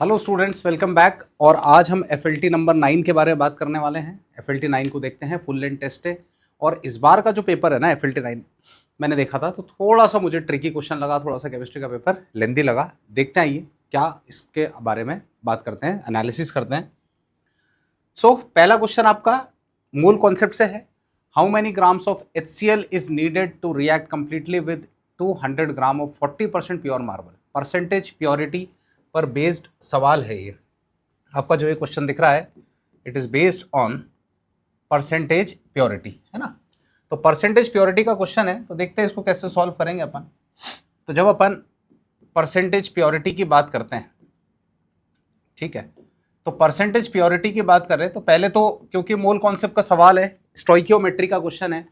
Hello students, welcome back. और आज हम FLT नंबर 9 के बारे में बात करने वाले हैं। FLT 9 को देखते हैं, फुल लेंथ टेस्ट है। और इस बार का जो पेपर है ना FLT 9, मैंने देखा था तो थोड़ा सा मुझे ट्रिकी क्वेश्चन लगा, थोड़ा सा केमिस्ट्री का पेपर लेंदी लगा। देखते हैं आइए क्या इसके बारे में बात करते हैं, एनालिसिस करते हैं। पहला क्वेश्चन आपका मूल कॉन्सेप्ट से है। How many grams of HCl is needed to react completely with 200 gram of 40% pure marble. Percentage purity पर बेस्ड सवाल है ये। आपका जो ये क्वेश्चन दिख रहा है, it is based on percentage purity, है ना। तो परसेंटेज प्योरिटी का क्वेश्चन है, तो देखते हैं इसको कैसे सॉल्व करेंगे अपन। तो जब अपन परसेंटेज प्योरिटी की बात करते हैं, ठीक है, तो परसेंटेज प्योरिटी की बात कर रहे हैं तो पहले तो, क्योंकि मोल कॉन्सेप्ट का सवाल है, स्टोइकियोमेट्री का क्वेश्चन है,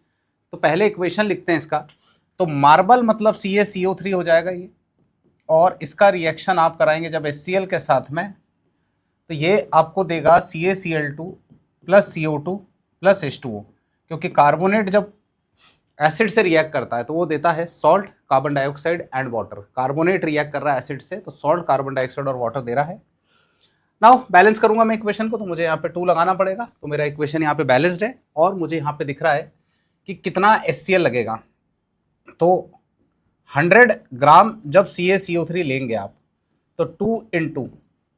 तो पहले इक्वेशन लिखते हैं इसका। तो मार्बल मतलब CaCO3 हो जाएगा ये, और इसका रिएक्शन आप कराएंगे जब HCl के साथ में, तो ये आपको देगा CaCl2 plus CO2 plus H2O। क्योंकि कार्बोनेट जब एसिड से रिएक्ट करता है तो वो देता है salt, carbon dioxide and water. Carbonate react कर रहा है एसिड से, तो सॉल्ट, कार्बन डाइऑक्साइड और वाटर दे रहा है। नाउ बैलेंस करूंगा मैं इक्वेशन को, तो मुझे यहाँ पे 2 लगाना पड़ेगा। तो मेरा इक्वेशन यहाँ पे बैलेंस्ड है, और मुझे यहाँ पे दिख रहा है कि कितना HCl लगेगा। तो 100 ग्राम जब CaCO3 लेंगे आप, तो 2 इंटू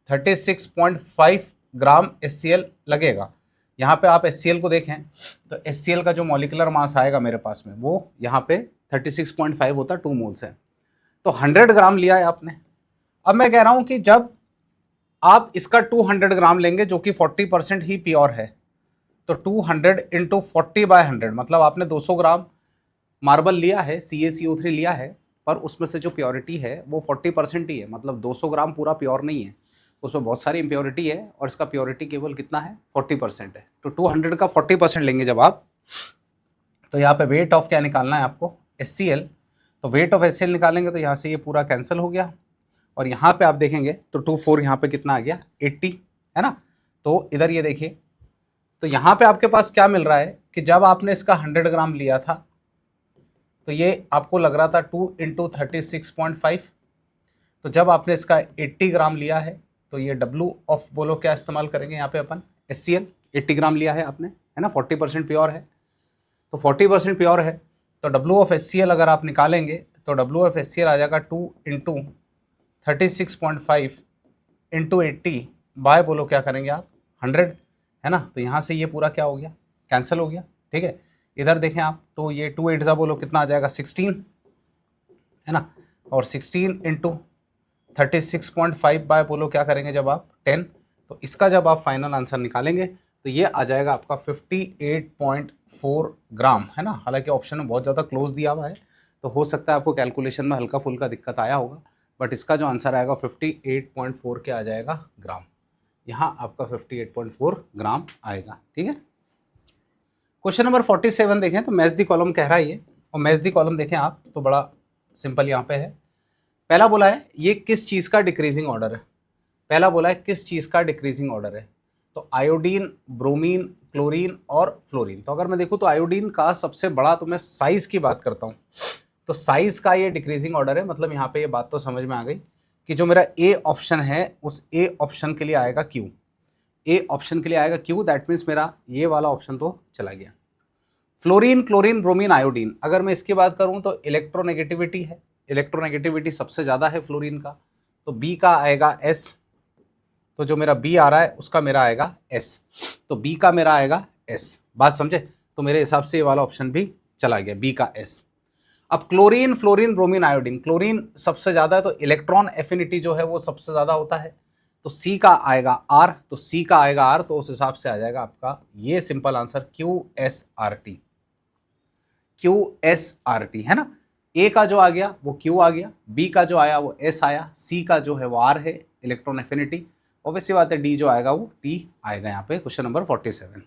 36.5 ग्राम HCl लगेगा। यहाँ पे आप HCl को देखें तो HCl का जो मॉलिक्यूलर मास आएगा मेरे पास में, वो यहाँ पे 36.5 होता है, 2 मोल्स है। तो 100 ग्राम लिया है आपने। अब मैं कह रहा हूँ कि जब आप इसका 200 ग्राम लेंगे, जो कि 40% ही प्योर है, तो 200 इंटू 40/100 मतलब आपने 200 ग्राम मार्बल लिया है, CaCO3 लिया है, पर उसमें से जो प्योरिटी है वो 40% ही है। मतलब 200 ग्राम पूरा प्योर नहीं है, उसमें बहुत सारी इम्प्योरिटी है, और इसका प्योरिटी केवल कितना है, 40% है। तो 200 का 40% लेंगे जब आप, तो यहाँ पे वेट ऑफ क्या निकालना है आपको, HCl। तो वेट ऑफ HCl निकालेंगे तो यहाँ से ये पूरा कैंसिल हो गया, और यहाँ पे आप देखेंगे तो 24 यहाँ पे कितना आ गया, 80, है ना। तो इधर ये देखिए, तो यहाँ पे आपके पास क्या मिल रहा है कि जब आपने इसका 100 ग्राम लिया था, तो ये आपको लग रहा था 2 इंटू 36.5। तो जब आपने इसका 80 ग्राम लिया है, तो ये W ऑफ बोलो क्या इस्तेमाल करेंगे यहाँ पे अपन, HCl। 80 ग्राम लिया है आपने, है ना, 40% प्योर है, तो 40% प्योर है, तो W ऑफ HCl अगर आप निकालेंगे तो W ऑफ HCl आ जाएगा 2 इंटू 36.5 इंटू 80 बाय बोलो क्या करेंगे आप, 100, है ना। तो यहाँ से ये पूरा क्या हो गया, कैंसिल हो गया, ठीक है। इधर देखें आप, तो ये 2 8 बोलो कितना आ जाएगा, 16, है ना। और 16 इंटू 36.5 बाय बोलो क्या करेंगे जब आप, 10। तो इसका जब आप फाइनल आंसर निकालेंगे तो ये आ जाएगा आपका 58.4 ग्राम, है ना। हालांकि ऑप्शन में बहुत ज़्यादा क्लोज दिया हुआ है, तो हो सकता है आपको कैलकुलेशन में हल्का फुल्का दिक्कत आया होगा, बट इसका जो आंसर आएगा 58.4 के आ जाएगा ग्राम। यहाँ आपका 58.4 ग्राम आएगा, ठीक है। क्वेश्चन नंबर 47 देखें तो मैच द कॉलम कह रहा है ये, और मैच द कॉलम देखें आप तो बड़ा सिंपल यहाँ पे है। पहला बोला है ये किस चीज़ का डिक्रीजिंग ऑर्डर है, पहला बोला है किस चीज़ का डिक्रीजिंग ऑर्डर है, तो आयोडीन, ब्रोमीन, क्लोरीन और फ्लोरीन। तो अगर मैं देखूँ तो आयोडीन का सबसे बड़ा, तो मैं साइज़ की बात करता हूँ, तो साइज़ का ये डिक्रीजिंग ऑर्डर है। मतलब यहाँ पे ये बात तो समझ में आ गई कि जो मेरा A ऑप्शन है, उस A ऑप्शन के लिए आएगा Q, A ऑप्शन के लिए आएगा Q। दैट मीन्स मेरा ये वाला ऑप्शन तो चला गया। फ्लोरीन, क्लोरीन, ब्रोमीन, आयोडीन, अगर मैं इसकी बात करूं तो इलेक्ट्रोनेगेटिविटी है, इलेक्ट्रोनेगेटिविटी सबसे ज़्यादा है फ्लोरीन का, तो B का आएगा S। तो जो मेरा B आ रहा है उसका मेरा आएगा S, तो B का मेरा आएगा S। बात समझे, तो मेरे हिसाब से ये वाला ऑप्शन भी चला गया, B का S। अब chlorine, fluorine, bromine, iodine, chlorine सबसे ज़्यादा है, तो इलेक्ट्रॉन एफिनिटी जो है वो सबसे ज़्यादा होता है, तो C का आएगा R, तो C का आएगा R, तो उस हिसाब से आ जाएगा आपका ये सिंपल आंसर QSRT, QSRT, है ना। A का जो आ गया वो Q आ गया, B का जो आया वो S आया, C का जो है वो R है, इलेक्ट्रॉन एफिनिटी। ऑब्वियसली बात है D जो आएगा वो T आएगा यहाँ पे। Question number 47।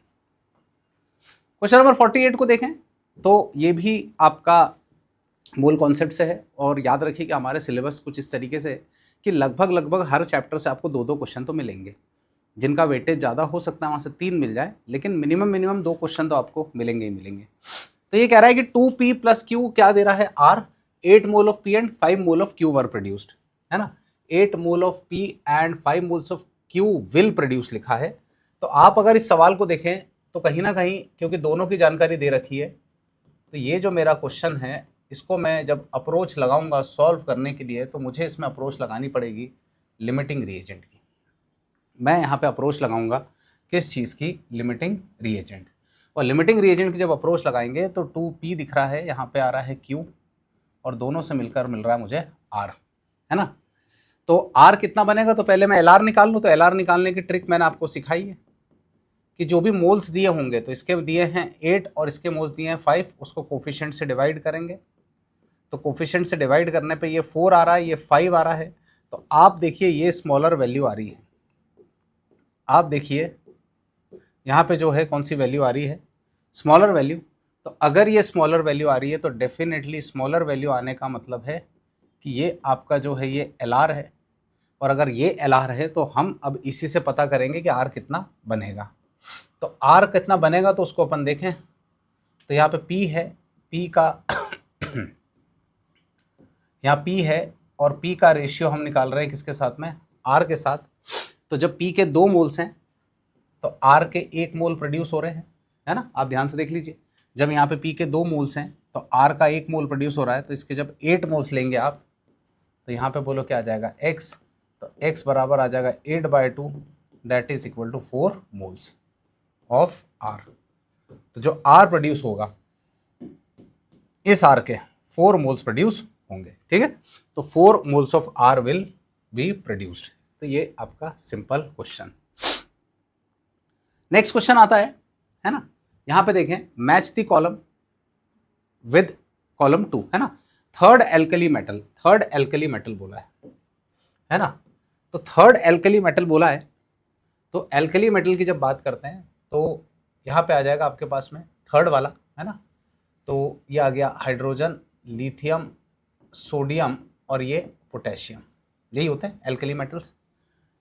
क्वेश्चन नंबर 48 को देखें तो ये भी आपका मूल कॉन्सेप्ट से है, और याद रखिए कि हमारे सिलेबस कुछ इस तरीके से है कि लगभग हर चैप्टर से आपको 2-2 क्वेश्चन तो मिलेंगे। जिनका वेटेज ज़्यादा हो सकता है वहाँ से 3 मिल जाए, लेकिन मिनिमम 2 क्वेश्चन तो आपको मिलेंगे ही मिलेंगे। तो ये कह रहा है कि 2p + q क्या दे रहा है, R, 8 mole of P and 5 mole of Q were produced, है ना। 8 mole of P and 5 moles of Q will produce लिखा है। तो आप अगर इस सवाल को देखें तो कहीं ना कहीं, क्योंकि दोनों की जानकारी दे रखी है, तो ये जो मेरा क्वेश्चन है इसको मैं जब अप्रोच लगाऊंगा सॉल्व करने के लिए, तो मुझे इसमें अप्रोच लगानी पड़ेगी लिमिटिंग रिएजेंट की। मैं यहाँ पे अप्रोच लगाऊंगा किस चीज़ की? Limiting reagent. और लिमिटिंग रिएजेंट की जब अप्रोच लगाएंगे तो 2p दिख रहा है, यहाँ पे आ रहा है q, और दोनों से मिलकर मिल रहा है मुझे r, है ना। तो r कितना बनेगा? तो पहले मैं LR निकाल लूँ। तो LR निकालने की ट्रिक मैंने आपको सिखाई है कि जो भी मोल्स दिए होंगे, तो इसके दिए हैं 8 और इसके मोल्स दिए हैं 5, उसको कोफिशिएंट से डिवाइड करेंगे। तो कोफिशिएंट से डिवाइड करने पे ये 4 आ रहा है, ये 5 आ रहा है। तो आप देखिए ये स्मॉलर वैल्यू आ रही है। आप देखिए यहाँ पे जो है कौन सी वैल्यू आ रही है? Smaller value. तो अगर ये स्मॉलर वैल्यू आ रही है तो डेफिनेटली स्मॉलर वैल्यू आने का मतलब है कि ये आपका जो है ये LR है। और अगर ये LR है तो हम अब इसी से पता करेंगे कि R कितना बनेगा। तो R कितना बनेगा तो उसको अपन देखें। तो यहाँ पे P है, P का यहाँ P है और P का रेशियो हम निकाल रहे हैं किसके साथ में? R के साथ। तो जब P के 2 मोल्स हैं तो R के 1 मोल प्रोड्यूस हो रहे हैं, है ना। आप ध्यान से देख लीजिए, जब यहाँ पे P के 2 मोल्स हैं तो R का 1 मोल प्रोड्यूस हो रहा है। तो इसके जब 8 मोल्स लेंगे आप, तो यहाँ पे बोलो क्या आ जाएगा? X। तो X बराबर आ जाएगा 8/2, that is equal to 4 moles of R। तो जो R प्रोड्यूस होगा इस R के 4 मोल्स प्रोड्यूस होंगे, ठीक है। तो 4 moles of R will be produced. तो ये आपका सिंपल क्वेश्चन। नेक्स्ट क्वेश्चन आता है ना। यहां पे देखें, match the column with column 2, है ना। थर्ड एल्कली मेटल बोला है ना। तो थर्ड एल्कली मेटल बोला है। तो एल्कली मेटल की जब बात करते हैं तो यहां पे आ जाएगा आपके पास में थर्ड वाला, है ना। तो ये आ गया हाइड्रोजन, लिथियम, सोडियम और ये पोटेशियम। यही होते हैं एल्कली मेटल्स,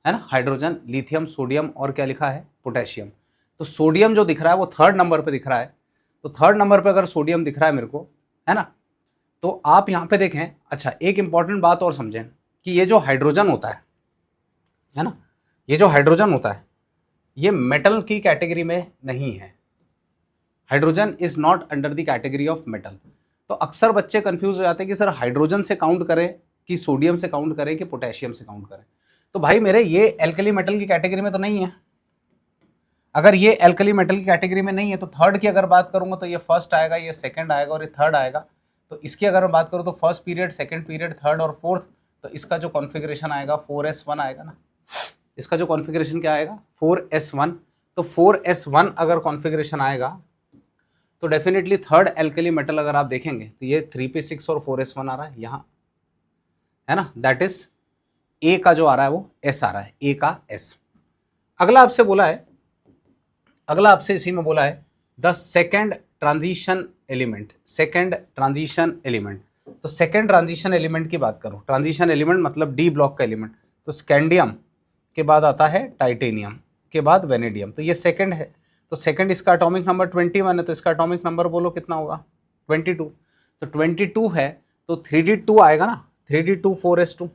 है ना। हाइड्रोजन, लिथियम, सोडियम और क्या लिखा है? पोटेशियम। तो सोडियम जो दिख रहा है वो थर्ड नंबर पे दिख रहा है। तो थर्ड नंबर पे अगर सोडियम दिख रहा है मेरे को, है ना, तो आप यहाँ पे देखें। अच्छा, एक इंपॉर्टेंट बात और समझें कि ये जो हाइड्रोजन होता है ना, ये जो हाइड्रोजन होता है ये मेटल की कैटेगरी में नहीं है। Hydrogen is not under the category of metal. तो अक्सर बच्चे कंफ्यूज हो जाते हैं कि सर हाइड्रोजन से काउंट करें कि सोडियम से काउंट करें कि पोटेशियम से काउंट करें। तो भाई मेरे ये एल्कली मेटल की कैटेगरी में तो नहीं है। अगर ये एल्कली मेटल की कैटेगरी में नहीं है तो थर्ड की अगर बात करूंगा तो ये फर्स्ट आएगा, ये सेकंड आएगा और ये थर्ड आएगा। तो इसकी अगर बात करूँ तो first period, second period, third और फोर्थ, तो इसका जो कॉन्फ़िगरेशन आएगा 4s1 आएगा ना। इसका जो कॉन्फ़िगरेशन क्या आएगा? 4s1। तो 4s1 अगर कॉन्फ़िगरेशन आएगा तो डेफिनेटली थर्ड एल्कली मेटल अगर आप देखेंगे तो ये 3p6 और 4s1 आ रहा है यहाँ, है ना। दैट इज ए का जो आ रहा है वो s आ रहा है, ए का s। अगला आपसे इसी में बोला है द सेकेंड ट्रांजिशन एलिमेंट। तो सेकेंड ट्रांजिशन एलिमेंट की बात करो। ट्रांजिशन एलिमेंट मतलब डी ब्लॉक का एलिमेंट। तो स्कैंडियम के बाद आता है टाइटेनियम, के बाद वेनेडियम। तो ये सेकेंड है। तो सेकेंड इसका एटॉमिक नंबर 21 है। तो इसका एटॉमिक नंबर बोलो कितना होगा? 22। तो 22 है तो 3d2 आएगा ना। 3d2 4s2,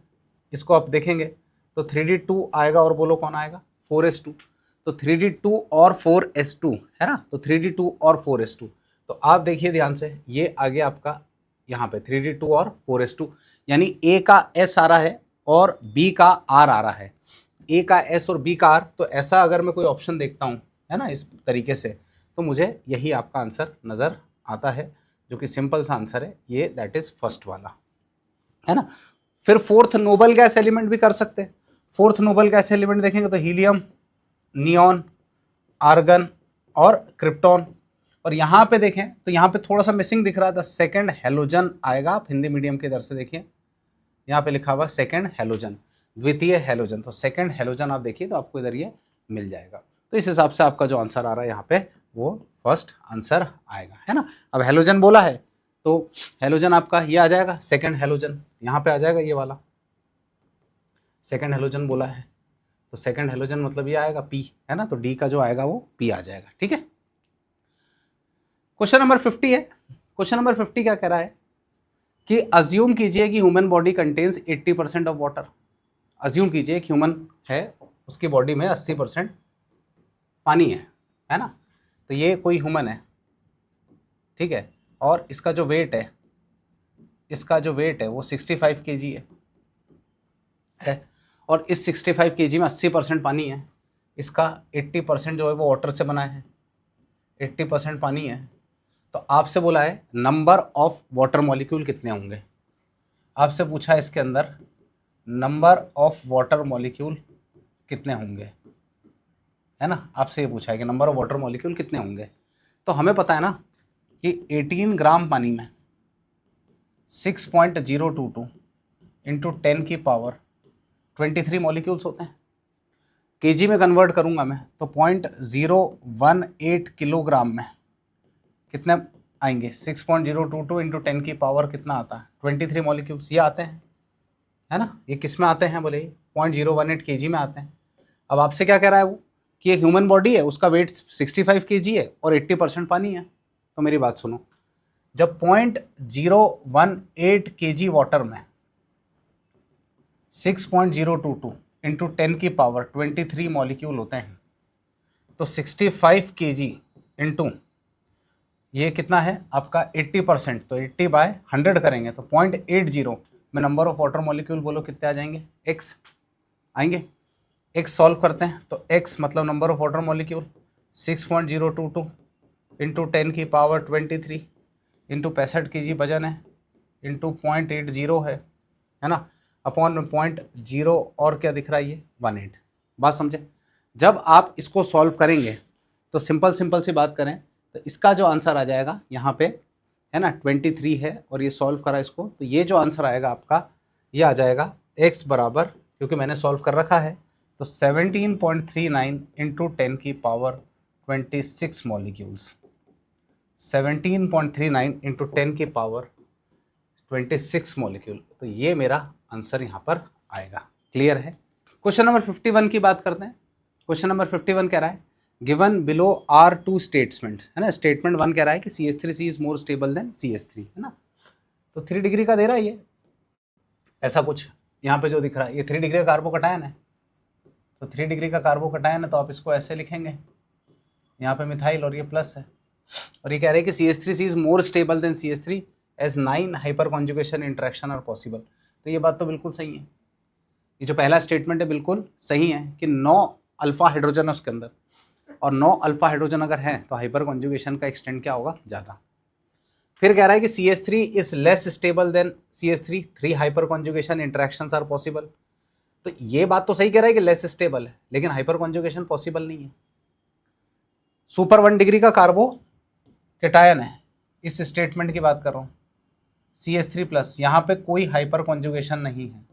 इसको आप देखेंगे तो 3d2 आएगा और बोलो कौन आएगा? 4s2। तो 3d2 और 4s2, है ना। तो 3d2 और 4s2। तो आप देखिए ध्यान से, ये आ गया आपका यहाँ पे 3d2 और 4s2, यानी a का s आ रहा है और b का r आ रहा है। a का s और b का r। तो ऐसा अगर मैं कोई ऑप्शन देखता हूँ, है ना, इस तरीके से, तो मुझे यही आपका आंसर नज़र आता है, जो कि सिंपल सा आंसर है ये, दैट इज फर्स्ट वाला, है ना। फिर फोर्थ नोबल गैस एलिमेंट भी कर सकते हैं। फोर्थ नोबल गैस एलिमेंट देखेंगे तो हीलियम, नियॉन, आर्गन और क्रिप्टॉन। और यहाँ पे देखें तो यहाँ पे थोड़ा सा मिसिंग दिख रहा था, सेकंड हेलोजन आएगा। आप हिंदी मीडियम के इधर से देखिए, यहाँ पे लिखा हुआ सेकंड हेलोजन, द्वितीय हेलोजन। तो सेकंड हेलोजन आप देखिए तो आपको इधर ये मिल जाएगा। तो इस हिसाब से आपका जो आंसर आ रहा है यहाँ पे वो फर्स्ट आंसर आएगा, है ना। अब हेलोजन बोला है तो हेलोजन आपका ये आ जाएगा, सेकंड हेलोजन यहाँ पे आ जाएगा, ये वाला सेकंड हेलोजन बोला है। तो सेकंड हेलोजन मतलब ये आएगा P, है ना। तो D का जो आएगा वो P आ जाएगा, ठीक है। क्वेश्चन नंबर 50 है। क्वेश्चन नंबर 50 क्या कह रहा है कि अज्यूम कीजिए कि human body contains 80% of water. Assume कीजिए एक ह्यूमन है, उसकी बॉडी में 80% पानी है ना। तो ये कोई ह्यूमन है, ठीक है, और इसका जो वेट है वो 65 kg है। और इस 65 kg में 80% पानी है, इसका 80% जो है वो वाटर से बना है, 80% पानी है। तो आपसे बोला है नंबर ऑफ वाटर मॉलिक्यूल कितने होंगे, आपसे पूछा है इसके अंदर नंबर ऑफ वाटर मॉलिक्यूल कितने होंगे, है ना। आपसे ये पूछा है कि नंबर ऑफ वाटर मॉलिक्यूल कितने होंगे। तो हमें पता है ना कि 18 ग्राम पानी में 6.022 इंटू 10 की पावर 23 मॉलिक्यूल्स होते हैं। केजी में कन्वर्ट करूंगा मैं तो 0.018 किलोग्राम में कितने आएंगे, 6.022 इंटू 10 की पावर कितना आता है, 23 मॉलिक्यूल्स ये आते हैं, है ना। ये किस में आते हैं बोले, 0.018 केजी में आते हैं। अब आपसे क्या कह रहा है वो कि एक ह्यूमन बॉडी है, उसका वेट 65 केजी है और 80% पानी है। तो मेरी बात सुनो, जब 0.018 केजी वाटर में 6.022 इंटू 10 की पावर 23 मॉलिक्यूल होते हैं, तो 65 केजी इंटू ये कितना है आपका 80%, तो 80/100 करेंगे तो 0.80 में नंबर ऑफ वाटर मॉलिक्यूल बोलो कितने आ जाएंगे, x आएंगे। x सॉल्व करते हैं तो x मतलब number of water molecule 6.022 into 10 की पावर 23 इंटू 65 kg वजन है इंटू 0.80 है ना, अपॉन 0.0 और क्या दिख रहा है ये 18। बात समझे। जब आप इसको सॉल्व करेंगे तो सिंपल सी बात करें तो इसका जो आंसर आ जाएगा यहाँ पे, है ना, 23 है और ये सॉल्व करा इसको, तो ये जो आंसर आएगा आपका ये आ जाएगा x बराबर, क्योंकि मैंने सॉल्व कर रखा है, तो 17.39 इंटू 10 की पावर 26 मॉलिक्यूल्स, 17.39 इंटू 10 की पावर 26 मॉलिक्यूल। तो ये मेरा आंसर यहाँ पर आएगा। क्लियर है। क्वेश्चन नंबर 51 की बात करते हैं। क्वेश्चन नंबर 51 कह रहा है given below are two statements, है ना। स्टेटमेंट 1 कह रहा है कि CH3C is more stable than CH3, है ना। तो 3 डिग्री का दे रहा है ये, ऐसा कुछ यहाँ पे जो दिख रहा है ये 3 डिग्री का कार्बोकटायन है। तो 3 डिग्री का कार्बोकटायन है तो आप इसको ऐसे लिखेंगे, यहाँ पे मिथाइल और ये प्लस है। और ये कह रहे हैं कि CH3C is more stable than CH3 as 9 hyperconjugation interaction are possible. तो ये बात तो बिल्कुल सही है, ये जो पहला स्टेटमेंट है बिल्कुल सही है कि 9 अल्फा हाइड्रोजन है उसके अंदर, और 9 अल्फा हाइड्रोजन अगर है तो हाइपर कॉन्जुगेशन का एक्सटेंड क्या होगा, ज़्यादा। फिर कह रहा है कि CH3 is less stable than CH3, 3 hyperconjugation interactions are possible. तो ये बात तो सही कह रहा है कि लेस स्टेबल है, लेकिन हाइपर कॉन्जुगेशन पॉसिबल नहीं है। सुपर 1 डिग्री का कार्बो कैटायन है, इस स्टेटमेंट की बात कर रहा हूँ, CH3 प्लस, यहाँ पे कोई हाइपर कॉन्जुगेशन नहीं है,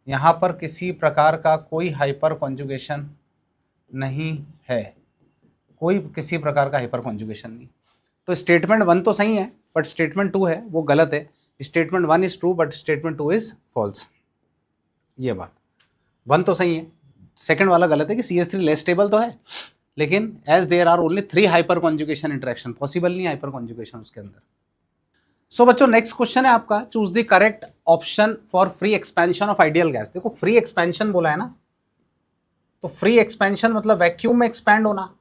यहाँ पर किसी प्रकार का कोई हाइपर कॉन्जुगेशन नहीं है, कोई किसी प्रकार का हाइपर कॉन्जुगेशन नहीं। तो स्टेटमेंट 1 तो सही है बट स्टेटमेंट 2 है वो गलत है। Statement 1 is true but statement 2 is false. ये बात 1 तो सही है, सेकंड वाला गलत है कि CH3 लेस स्टेबल तो है, लेकिन as there are only 3 hyperconjugation interaction, possible नहीं हाइपर कॉन्जुगेशन उसके अंदर। सो बच्चों नेक्स्ट क्वेश्चन है आपका, choose the correct option for free expansion of ideal gas. देखो फ्री एक्सपेंशन बोला है ना, तो फ्री एक्सपेंशन मतलब वैक्यूम में एक्सपैंड होना,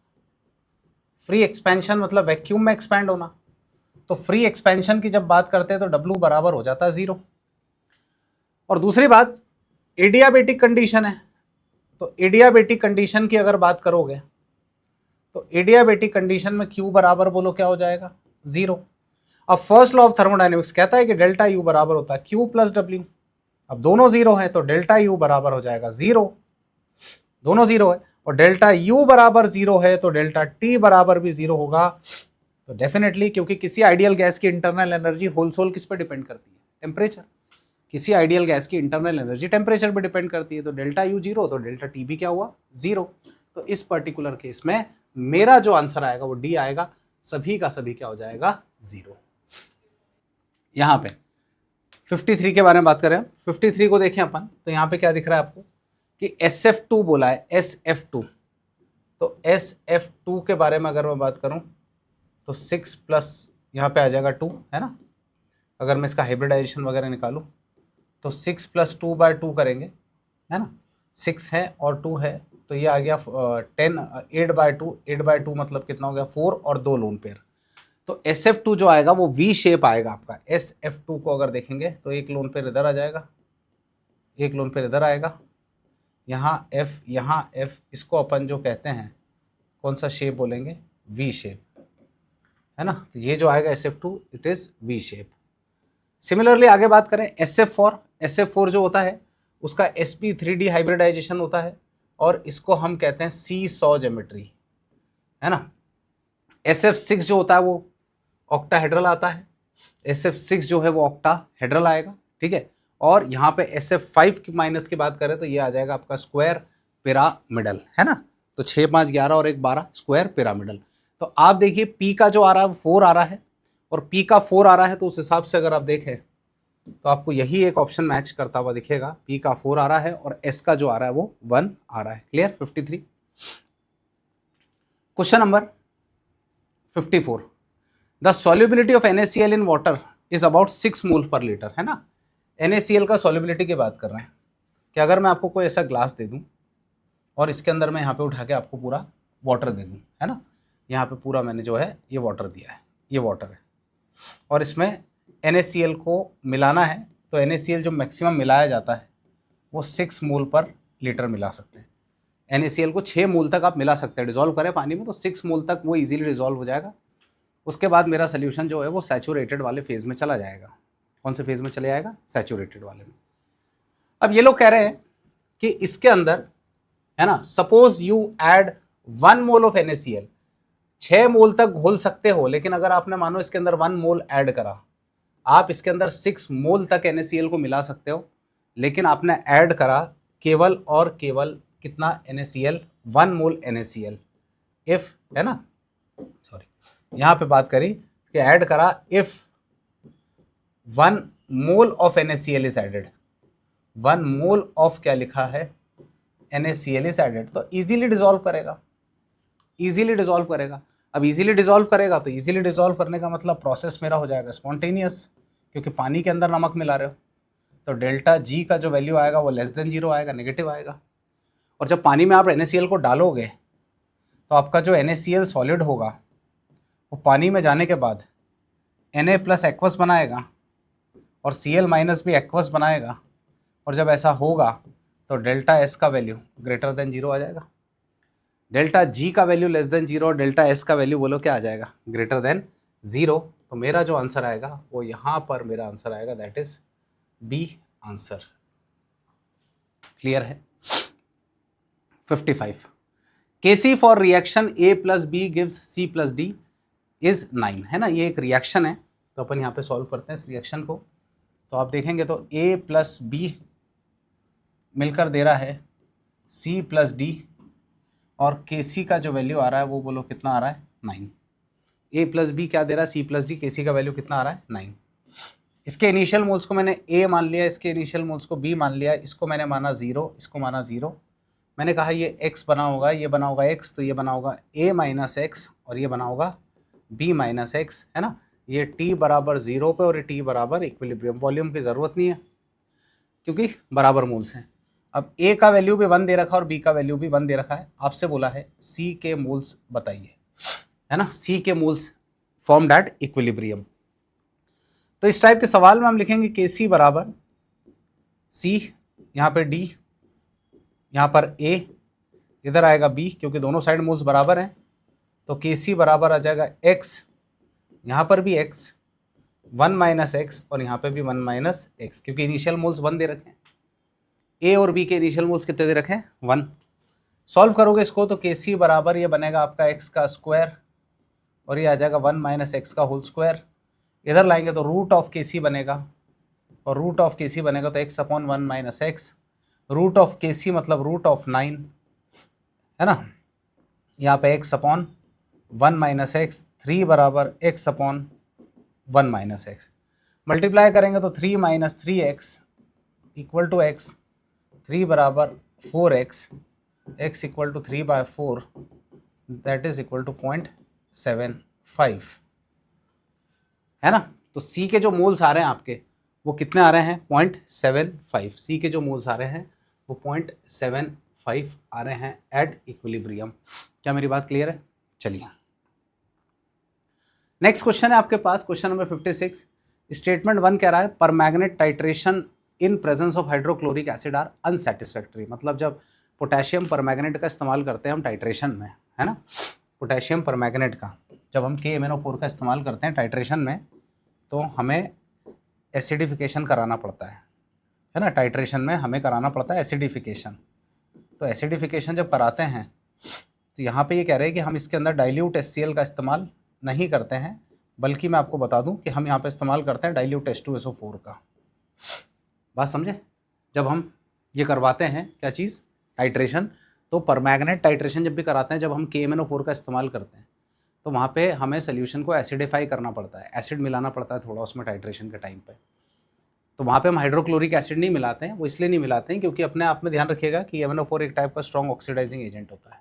फ्री एक्सपेंशन मतलब वैक्यूम में एक्सपैंड होना। तो फ्री एक्सपेंशन की जब बात करते हैं तो W बराबर हो जाता है 0। और दूसरी बात एडियाबेटिक कंडीशन है, तो एडियाबेटिक कंडीशन की अगर बात करोगे तो एडियाबेटिक कंडीशन में Q बराबर बोलो क्या हो जाएगा, 0। अब फर्स्ट लॉ ऑफ थर्मोडायनेमिक्स कहता है कि डेल्टा U बराबर होता है Q प्लस W। अब दोनों 0 है तो डेल्टा U बराबर हो जाएगा 0, दोनों 0 है, और डेल्टा U बराबर 0 है तो डेल्टा T बराबर भी 0 होगा। तो डेफिनेटली, क्योंकि किसी आइडियल गैस की इंटरनल एनर्जी होल किस पे डिपेंड करती है, टेम्परेचर। किसी आइडियल गैस की इंटरनल एनर्जी टेम्परेचर पे डिपेंड करती है, तो डेल्टा U 0 तो डेल्टा T भी क्या हुआ, 0। तो इस पर्टिकुलर केस में मेरा जो आंसर आएगा वो D आएगा, सभी का सभी क्या हो जाएगा, 0। यहाँ पे 53 के बारे में बात करें, 53 को देखें अपन, तो यहाँ पे क्या दिख रहा है आपको कि SF2 बोला है, SF2। तो SF2 के बारे में अगर मैं बात करूं तो 6 प्लस यहाँ पे आ जाएगा 2, है ना। अगर मैं इसका हाइब्रिडाइजेशन वगैरह निकालूं तो 6 + 2/2 करेंगे, है ना, 6 है और 2 है, तो ये आ गया 10, 8/2, 8/2 मतलब कितना हो गया 4 और 2 लोन पेयर। तो SF2 जो आएगा वो V शेप आएगा आपका। SF2 को अगर देखेंगे तो एक लोन पेयर इधर आ जाएगा, एक लोन पेयर इधर आएगा, यहाँ F, इसको अपन जो कहते हैं कौन सा शेप बोलेंगे, V शेप, है ना। तो ये जो आएगा SF2 it is V shape. Similarly आगे बात करें SF4 जो होता है उसका sp3d हाइब्रिडाइजेशन होता है और इसको हम कहते हैं सी सॉ ज्योमेट्री, है ना। SF6 जो होता है वो ऑक्टाहेड्रल आता है, SF6 जो है वो ऑक्टाहेड्रल आएगा, ठीक है। और यहाँ पे SF5 की माइनस की बात करें तो ये आ जाएगा आपका स्क्वायर पिरामिडल, है ना। तो 6, 5, 11 और 1, 12 स्क्वायर पिरामिडल। तो आप देखिए P का जो आ रहा है वो 4 आ रहा है और P का 4 आ रहा है, तो उस हिसाब से अगर आप देखें तो आपको यही एक ऑप्शन मैच करता हुआ दिखेगा। P का 4 आ रहा है और S का जो आ रहा है वो 1 आ रहा है। Clear. 53। Question number 54, the solubility of NaCl in water is about 6 मोल पर लीटर, है ना। NaCl का सॉल्युबिलिटी की बात कर रहे हैं कि अगर मैं आपको कोई ऐसा ग्लास दे दूं और इसके अंदर मैं यहाँ पे उठा के आपको पूरा वाटर दे दूं, है ना, यहाँ पे पूरा मैंने जो है ये वाटर दिया है, ये वाटर है और इसमें NaCl को मिलाना है, तो NaCl जो मैक्सिमम मिलाया जाता है वो 6 मोल पर लीटर मिला सकते हैं। NaCl को 6 मोल तक आप मिला सकते हैं, डिजोल्व करें पानी में तो 6 मोल तक वो इजीली डिजोल्व हो जाएगा। उसके बाद मेरा सोल्यूशन जो है वो सैचुरेटेड वाले फेज में चला जाएगा। कौन से फेज में चले जाएगा, सैचुरेटेड वाले में। अब ये लोग कह रहे हैं कि इसके अंदर, है ना, suppose you add 1 mole of NaCl, 6 मोल तक घोल सकते हो, लेकिन अगर आपने मानो इसके अंदर 1 मोल ऐड करा, आप इसके अंदर 6 मोल तक NaCl को मिला सकते हो, लेकिन आपने ऐड करा केवल और केवल कितना NaCl, 1 मोल NaCl। इफ, है ना, सॉरी, यहाँ पे बात करी कि ऐड करा if 1 mole of NaCl is added, 1 mole of क्या लिखा है, NaCl इज एडेड, तो इजीली डिसॉल्व करेगा, इजीली डिसॉल्व करेगा। अब इजीली डिसॉल्व करेगा तो इजीली डिसॉल्व करने का मतलब प्रोसेस मेरा हो जाएगा स्पॉन्टेनियस, क्योंकि पानी के अंदर नमक मिला रहे हो, तो डेल्टा G का जो वैल्यू आएगा वो लेस देन 0 आएगा, नेगेटिव आएगा। और जब पानी में आप NaCl को डालोगे तो आपका जो NaCl सॉलिड होगा वो पानी में जाने के बाद Na प्लस एक्वस बनाएगा और Cl माइनस भी एक्वस बनाएगा, और जब ऐसा होगा तो डेल्टा S का वैल्यू ग्रेटर देन 0 आ जाएगा, डेल्टा G का वैल्यू लेस देन 0 और डेल्टा S का वैल्यू बोलो क्या आ जाएगा, ग्रेटर देन 0। तो मेरा जो आंसर आएगा वो यहाँ पर मेरा आंसर आएगा, that is B answer. Clear है। 55, Kc for reaction A plus B gives C plus D is 9, है ना। ये एक रिएक्शन है, तो अपन यहाँ पे सॉल्व करते हैं इस रिएक्शन को। तो आप देखेंगे तो A प्लस बी मिलकर दे रहा है C प्लस D, और Kc का जो वैल्यू आ रहा है वो बोलो कितना आ रहा है, 9। A प्लस बी क्या दे रहा है, C प्लस D, Kc का वैल्यू कितना आ रहा है, 9। इसके इनिशियल मोल्स को मैंने A मान लिया, इसके इनिशियल मोल्स को B मान लिया, इसको मैंने माना 0, इसको माना 0। मैंने कहा ये x बना होगा, ये बना होगा x, तो ये बना होगा A माइनस एक्स और ये बना होगा B माइनस एक्स, है ना। ये t बराबर 0 पे और ये t बराबर इक्विलिब्रियम, वॉल्यूम की ज़रूरत नहीं है क्योंकि बराबर मोल्स हैं। अब A का वैल्यू भी 1 दे रखा है और B का वैल्यू भी 1 दे रखा है। आपसे बोला है C के मोल्स बताइए, है ना, C के मोल्स फॉर्म दैट इक्विलिब्रियम। तो इस टाइप के सवाल में हम लिखेंगे Kc बराबर C, यहाँ पे D, यहाँ पर A, इधर आएगा B, क्योंकि दोनों साइड मोल्स बराबर हैं, तो Kc बराबर आ जाएगा x, यहाँ पर भी x, 1 माइनस एक्स और यहाँ पे भी 1 माइनस एक्स, क्योंकि इनिशियल मोल्स 1 दे रखे हैं। A और B के इनिशियल मोल्स कितने दे रखे हैं, 1। सॉल्व करोगे इसको तो Kc बराबर ये बनेगा आपका x का स्क्वायर और ये आ जाएगा 1 माइनस एक्स का होल स्क्वायर। इधर लाएंगे तो रूट ऑफ Kc बनेगा, और रूट ऑफ Kc बनेगा तो x upon 1 minus x, root of Kc मतलब रूट ऑफ 9, है ना। यहाँ पे x अपॉन 1 माइनस एक्स, 3 बराबर x upon 1 minus x. Multiply करेंगे तो 3 minus 3x equal to x, 3 बराबर 4x, x equal to 3/4, that is equal to 0.75, है ना। तो C के जो मोल्स आ रहे हैं आपके वो कितने आ रहे हैं, 0.75। C के जो मोल्स आ रहे हैं वो 0.75 आ रहे हैं एट इक्विलिब्रियम। क्या मेरी बात क्लियर है? चलिए नेक्स्ट क्वेश्चन है आपके पास, क्वेश्चन नंबर 56। स्टेटमेंट 1 कह रहा है permanganate titration in presence of hydrochloric acid are unsatisfactory. मतलब जब पोटेशियम परमैंगनेट का इस्तेमाल करते हैं हम टाइट्रेशन में, है ना, पोटेशियम परमैंगनेट का जब हम KMnO4 का इस्तेमाल करते हैं टाइट्रेशन में तो हमें एसिडिफिकेशन कराना पड़ता है ना, टाइट्रेशन में हमें कराना पड़ता है एसिडिफिकेशन। तो एसिडिफिकेशन जब कराते हैं तो यहाँ पे ये कह रहे हैं कि हम इसके अंदर डाइल्यूट HCl का इस्तेमाल नहीं करते हैं, बल्कि मैं आपको बता दूं कि हम यहाँ पे इस्तेमाल करते हैं डाइल्यूट H2SO4 का। बात समझे? जब हम ये करवाते हैं क्या चीज़, टाइट्रेशन, तो परमैंगनेट टाइट्रेशन जब भी कराते हैं, जब हम KMnO4 का इस्तेमाल करते हैं तो वहाँ पे हमें सोल्यूशन को एसिडिफाई करना पड़ता है, एसिड मिलाना पड़ता है थोड़ा उसमें टाइट्रेशन के टाइम पे। तो वहाँ पे हम हाइड्रोक्लोरिक एसिड नहीं मिलाते हैं। वो इसलिए नहीं मिलाते हैं क्योंकि अपने आप में ध्यान रखिएगा कि MnO4 एक टाइप का स्ट्रॉन्ग ऑक्सीडाइजिंग एजेंट होता है।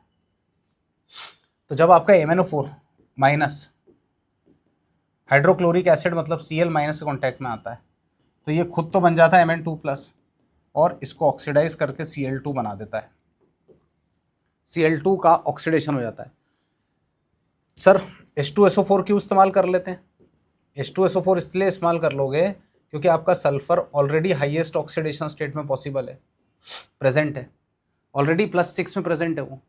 तो जब आपका MnO4 माइनस हाइड्रोक्लोरिक एसिड मतलब Cl माइनस के कॉन्टैक्ट में आता है तो ये खुद तो बन जाता है Mn2 प्लस और इसको ऑक्सीडाइज करके Cl2 बना देता है। Cl2 का ऑक्सीडेशन हो जाता है। सर H2SO4 क्यों इस्तेमाल कर लेते हैं? H2SO4 इसलिए इस्तेमाल कर लोगे क्योंकि आपका sulphur already highest oxidation state में पॉसिबल है, प्रेजेंट है, ऑलरेडी +6 में प्रेजेंट है वो।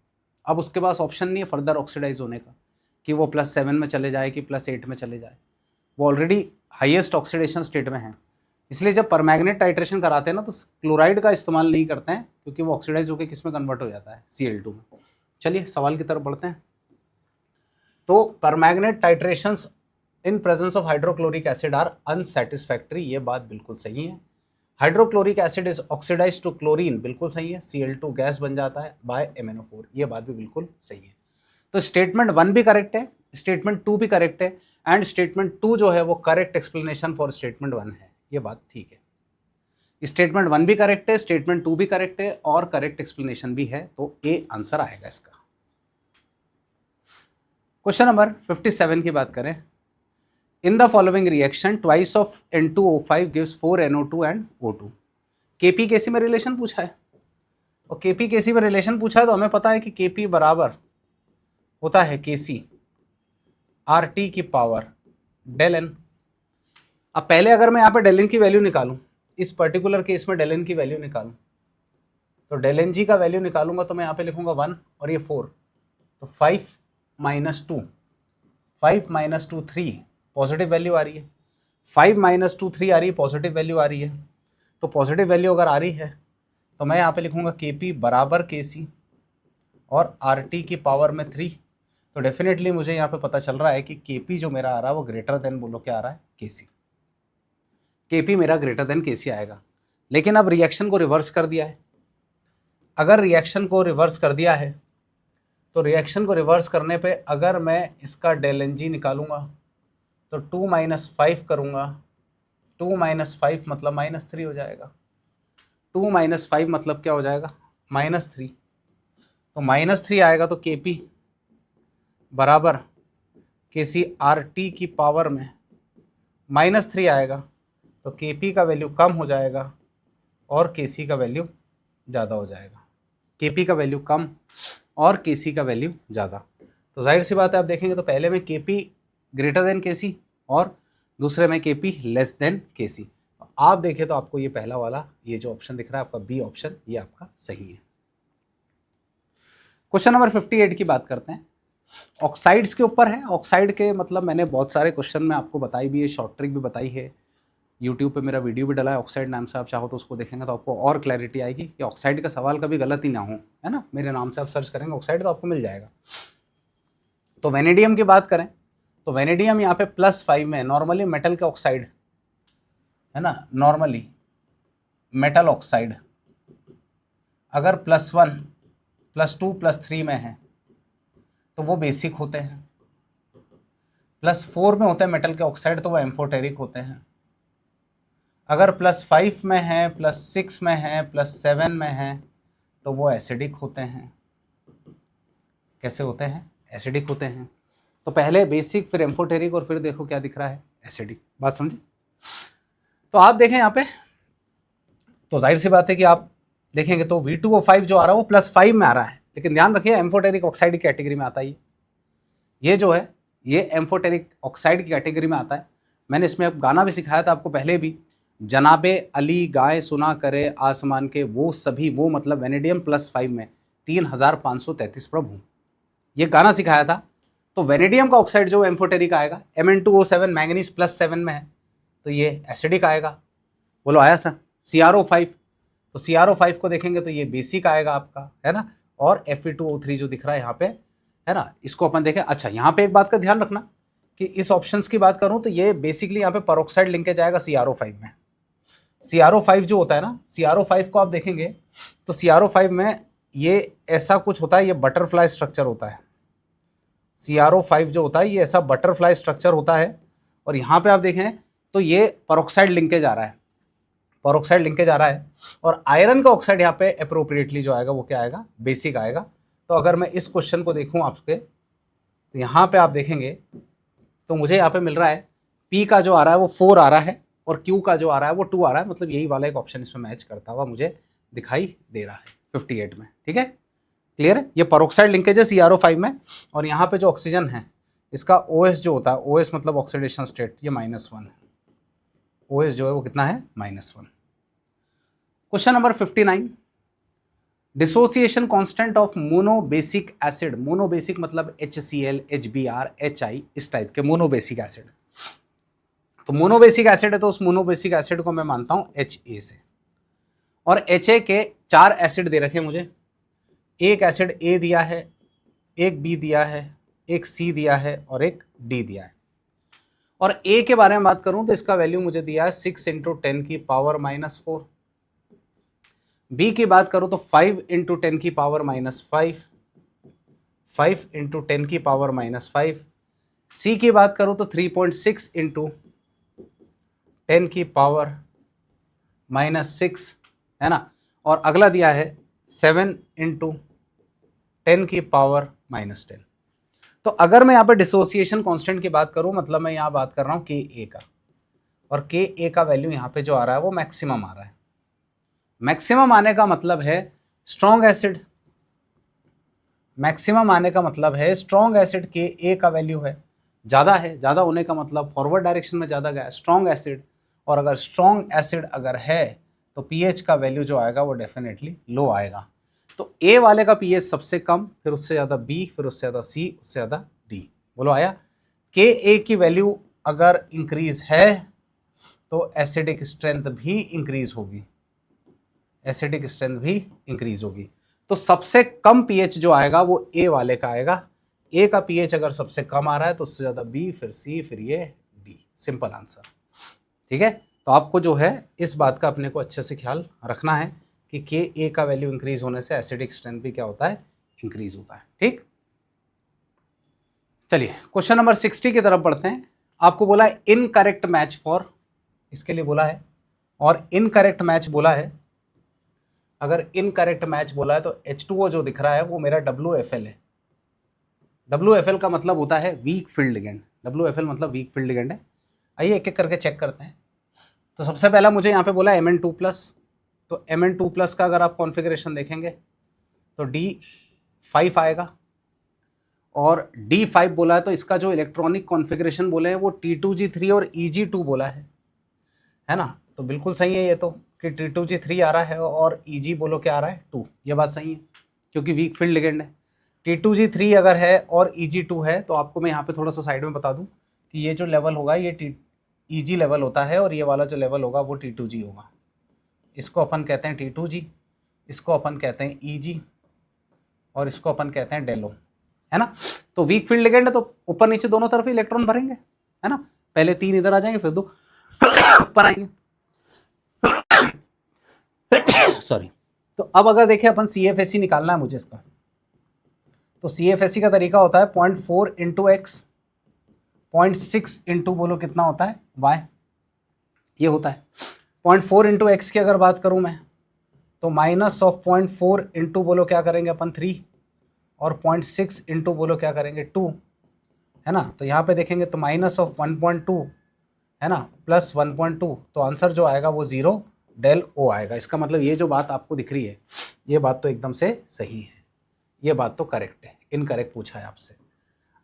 अब उसके पास ऑप्शन नहीं है फर्दर ऑक्सीडाइज होने का कि वो +7 में चले जाए कि +8 में चले जाए, वो ऑलरेडी हाईएस्ट ऑक्सीडेशन स्टेट में है। इसलिए जब परमैंगनेट टाइट्रेशन कराते हैं ना तो क्लोराइड का इस्तेमाल नहीं करते हैं क्योंकि वो ऑक्सीडाइज होकर किस में कन्वर्ट हो जाता है, Cl2 में। चलिए सवाल की तरफ बढ़ते हैं। तो permanganate titrations in presence of hydrochloric acid are unsatisfactory, ये बात बिल्कुल सही है। Hydrochloric acid is oxidize to chlorine, बिल्कुल सही है, Cl2 गैस बन जाता है बाय MnO4, ये बात भी बिल्कुल सही है। तो स्टेटमेंट 1 भी करेक्ट है, स्टेटमेंट 2 भी करेक्ट है एंड स्टेटमेंट 2 जो है वो करेक्ट एक्सप्लेनेशन फॉर स्टेटमेंट 1 है, ये बात ठीक है। स्टेटमेंट 1 भी करेक्ट है, स्टेटमेंट 2 भी करेक्ट है और करेक्ट एक्सप्लेनेशन भी है, तो ए आंसर आएगा इसका। क्वेश्चन नंबर 57 की बात करें, in the following reaction twice of N2O5 gives 4NO2 and O2। Kp Kc में रिलेशन पूछा है और Kp Kc में रिलेशन पूछा है तो हमें पता है कि Kp बराबर होता है Kc RT की पावर डेल N। अब पहले अगर मैं यहाँ पे डेल N की वैल्यू निकालूं, इस पर्टिकुलर केस में डेल N की वैल्यू निकालूं तो डेल NG का वैल्यू निकालूंगा तो मैं यहाँ पे लिखूंगा 1 और ये 4, तो 5 - 2, 5 - 2 3, पॉजिटिव वैल्यू आ रही है, 5 - 2 3 आ रही है, पॉजिटिव वैल्यू आ रही है। तो पॉजिटिव वैल्यू अगर आ रही है तो मैं यहाँ पे लिखूंगा Kp बराबर Kc और RT की पावर में 3। तो डेफिनेटली मुझे यहाँ पे पता चल रहा है कि Kp जो मेरा आ रहा है वो ग्रेटर देन, बोलो क्या आ रहा है, Kc। Kp मेरा ग्रेटर देन Kc आएगा। लेकिन अब रिएक्शन को रिवर्स कर दिया है। अगर रिएक्शन को रिवर्स कर दिया है तो रिएक्शन को रिवर्स करने पे अगर मैं इसका डेल NG निकालूंगा तो 2 - 5 करूंगा, 2 - 5 मतलब -3 हो जाएगा, 2 - 5 मतलब क्या हो जाएगा, -3। तो -3 आएगा तो Kp बराबर Kc RT की पावर में -3 आएगा तो Kp का वैल्यू कम हो जाएगा और Kc का वैल्यू ज़्यादा हो जाएगा। Kp का वैल्यू कम और Kc का वैल्यू ज़्यादा, तो जाहिर सी बात है आप देखेंगे तो पहले में Kp ग्रेटर देन Kc और दूसरे में Kp लेस देन Kc। आप देखें तो आपको ये पहला वाला, ये जो ऑप्शन दिख रहा है आपका बी ऑप्शन, ये आपका सही है। क्वेश्चन नंबर 58 की बात करते हैं, ऑक्साइड्स के ऊपर है। ऑक्साइड के मतलब मैंने बहुत सारे क्वेश्चन में आपको बताई भी है, शॉर्ट ट्रिक भी बताई है, यूट्यूब पे मेरा वीडियो भी डला है ऑक्साइड नाम से, आप चाहो तो उसको देखेंगे तो आपको और क्लैरिटी आएगी कि ऑक्साइड का सवाल कभी गलत ही ना हो, है ना। मेरे नाम से आप सर्च करेंगे ऑक्साइड तो आपको मिल जाएगा। तो वेनेडियम की बात करें तो वेनेडियम यहाँ पे +5 में, नॉर्मली मेटल के ऑक्साइड है ना, नॉर्मली मेटल ऑक्साइड अगर +1, +2, +3 में है तो वो बेसिक होते हैं, +4 में होते हैं मेटल के ऑक्साइड तो वो एम्फोटेरिक होते हैं, अगर +5 में है, +6 में है, +7 में है तो वो एसिडिक होते हैं। कैसे होते हैं, एसिडिक होते हैं। तो पहले बेसिक फिर एम्फोटेरिक और फिर देखो क्या दिख रहा है, एसिडिक। बात समझे? तो आप देखें यहाँ पे तो जाहिर सी बात है कि आप देखेंगे तो V2O5 जो आ रहा है वो +5 में आ रहा है, लेकिन ध्यान रखिए एम्फोटेरिक ऑक्साइड की कैटेगरी में आता है ये जो है ये एम्फोटेरिक ऑक्साइड की कैटेगरी में आता है। मैंने इसमें अब गाना भी सिखाया था आपको पहले भी, जनाबे अली गाए सुना करे आसमान के वो सभी, वो मतलब वेनेडियम +5 में 3533 प्रभु, ये गाना सिखाया था। तो वेनेडियम का ऑक्साइड जो एम्फोटेरिक आएगा Mn2O7 मैंगनीज +7 में है, तो ये एसिडिक आएगा। बोलो आया सर। CrO5, तो CrO5 को देखेंगे तो ये बेसिक आएगा आपका, है ना। और Fe2O3 जो दिख रहा है यहाँ पे, है ना, इसको अपन देखें। अच्छा यहाँ पे एक बात का ध्यान रखना कि इस ऑप्शंस की बात करूँ तो ये बेसिकली यहाँ पे पेरोक्साइड लिंकेज आएगा CrO5 में। CrO5 जो होता है ना, CrO5 को आप देखेंगे तो CrO5 में ये ऐसा कुछ होता है, ये बटरफ्लाई स्ट्रक्चर होता है। CrO5 जो होता है ये ऐसा बटरफ्लाई स्ट्रक्चर होता है, और यहाँ पे आप देखें तो ये पेरोक्साइड लिंकेज आ रहा है, पेरोक्साइड लिंकेज आ रहा है। और आयरन का ऑक्साइड यहाँ पे अप्रोप्रिएटली जो आएगा वो क्या आएगा, बेसिक आएगा। तो अगर मैं इस क्वेश्चन को देखूँ आपके, तो यहाँ पे आप देखेंगे तो मुझे यहाँ पे मिल रहा है P का जो आ रहा है वो 4 आ रहा है, और Q का जो आ रहा है वो 2 आ रहा है, मतलब यही वाला एक ऑप्शन इसमें मैच करता हुआ मुझे दिखाई दे रहा है 58 में। ठीक है, क्लियर है। ये पेरोक्साइड लिंकेज है CrO5 में, और यहाँ पे जो ऑक्सीजन है इसका OS जो होता है, OS मतलब ऑक्सीडेशन स्टेट, ये -1 है। OS जो है वो कितना है, -1। Question number 59, dissociation constant of monobasic acid. Monobasic मतलब HCl, HBr, HI, इस टाइप के मोनोबेसिक एसिड। तो मोनोबेसिक एसिड है तो उस मोनोबेसिक एसिड को मैं मानता हूं HA से, और HA के 4 एसिड दे रखे मुझे। एक एसिड A दिया है, एक B दिया है, एक C दिया है और एक D दिया है। और A के बारे में बात करूं तो इसका वैल्यू मुझे दिया है 6 × 10⁻⁻⁴। B की बात करूं तो 5 × 10⁻⁻5, 5 × 10⁻⁻5। C की बात करूं तो 3.6 × 10⁻⁻6, है ना। और अगला दिया है 7 × 10⁻⁻10। तो अगर मैं यहाँ पे डिसोसिएशन कांस्टेंट की बात करूं, मतलब मैं यहाँ बात कर रहा हूँ Ka का, और Ka का वैल्यू यहाँ पे जो आ रहा है वो मैक्सिमम आ रहा है। मैक्सिमम आने का मतलब है स्ट्रॉन्ग एसिड, मैक्सिमम आने का मतलब है स्ट्रॉन्ग एसिड Ka का वैल्यू है ज़्यादा है, ज़्यादा होने का मतलब फॉरवर्ड डायरेक्शन में ज़्यादा गया स्ट्रॉन्ग एसिड। और अगर स्ट्रॉन्ग एसिड अगर है तो pH का वैल्यू जो आएगा वो डेफिनेटली लो आएगा। तो A वाले का pH सबसे कम, फिर उससे ज़्यादा B, फिर उससे ज़्यादा C, उससे ज़्यादा D। बोलो आया। Ka की वैल्यू अगर इंक्रीज है तो एसिडिक स्ट्रेंथ भी इंक्रीज होगी, एसिडिक स्ट्रेंथ भी इंक्रीज होगी। तो सबसे कम pH जो आएगा वो A वाले का आएगा। A का pH अगर सबसे कम आ रहा है तो उससे ज़्यादा B, फिर C, फिर ये D। Simple answer. ठीक है, तो आपको जो है इस बात का अपने को अच्छे से ख्याल रखना है कि Ka का वैल्यू इंक्रीज होने से एसिडिक स्ट्रेंथ भी क्या होता है, इंक्रीज होता है। ठीक, चलिए क्वेश्चन नंबर 60 की तरफ बढ़ते हैं। आपको बोला है इनकरेक्ट मैच फॉर, इसके लिए बोला है, और इनकरेक्ट मैच बोला है। अगर इनकरेक्ट मैच बोला है तो H2O जो दिख रहा है वो मेरा WFL है। WFL का मतलब होता है वीक फील्ड लिगेंड। WFL मतलब वीक फील्ड लिगेंड है। आइए एक एक करके चेक करते हैं। तो सबसे पहला मुझे यहाँ पे बोला Mn2+, तो Mn2+ का अगर आप कॉन्फ़िगरेशन देखेंगे तो D5 आएगा, और D5 बोला है तो इसका जो इलेक्ट्रॉनिक कॉन्फ़िगरेशन बोले हैं वो T2G3 और Eg2 बोला है ना। तो बिल्कुल सही है ये तो, कि T2G3 आ रहा है और Eg बोलो क्या आ रहा है 2, ये बात सही है क्योंकि वीक फील्ड लिगेंड है। T2G3 अगर है और Eg2 है तो आपको मैं यहाँ पे थोड़ा सा साइड में बता दूँ कि ये जो लेवल होगा ये Eg लेवल होता है, और ये वाला जो लेवल होगा वो T2G होगा। इसको अपन कहते हैं T2G, इसको अपन कहते हैं Eg, और इसको अपन कहते हैं डेलो, है ना। तो वीक फील्ड लिगेंड है तो ऊपर नीचे दोनों तरफ इलेक्ट्रॉन भरेंगे, है ना। पहले 3 इधर आ जाएंगे फिर 2 ऊपर आएंगे। सॉरी। तो अब अगर देखें अपन CFSE निकालना है मुझे इसका, तो CFSE का तरीका होता है 0.4 × x, 0.6 × बोलो कितना होता है y, ये होता है 0.4 × x की अगर बात करूं मैं तो -0.4 × बोलो क्या करेंगे अपन 3, और 0.6 × बोलो क्या करेंगे 2, है ना। तो यहाँ पे देखेंगे तो -1.2 है ना, +1.2, तो आंसर जो आएगा वो 0 डेल ओ आएगा। इसका मतलब ये जो बात आपको दिख रही है ये बात तो एकदम से सही है, ये बात तो करेक्ट है, इनकरेक्ट पूछा है आपसे।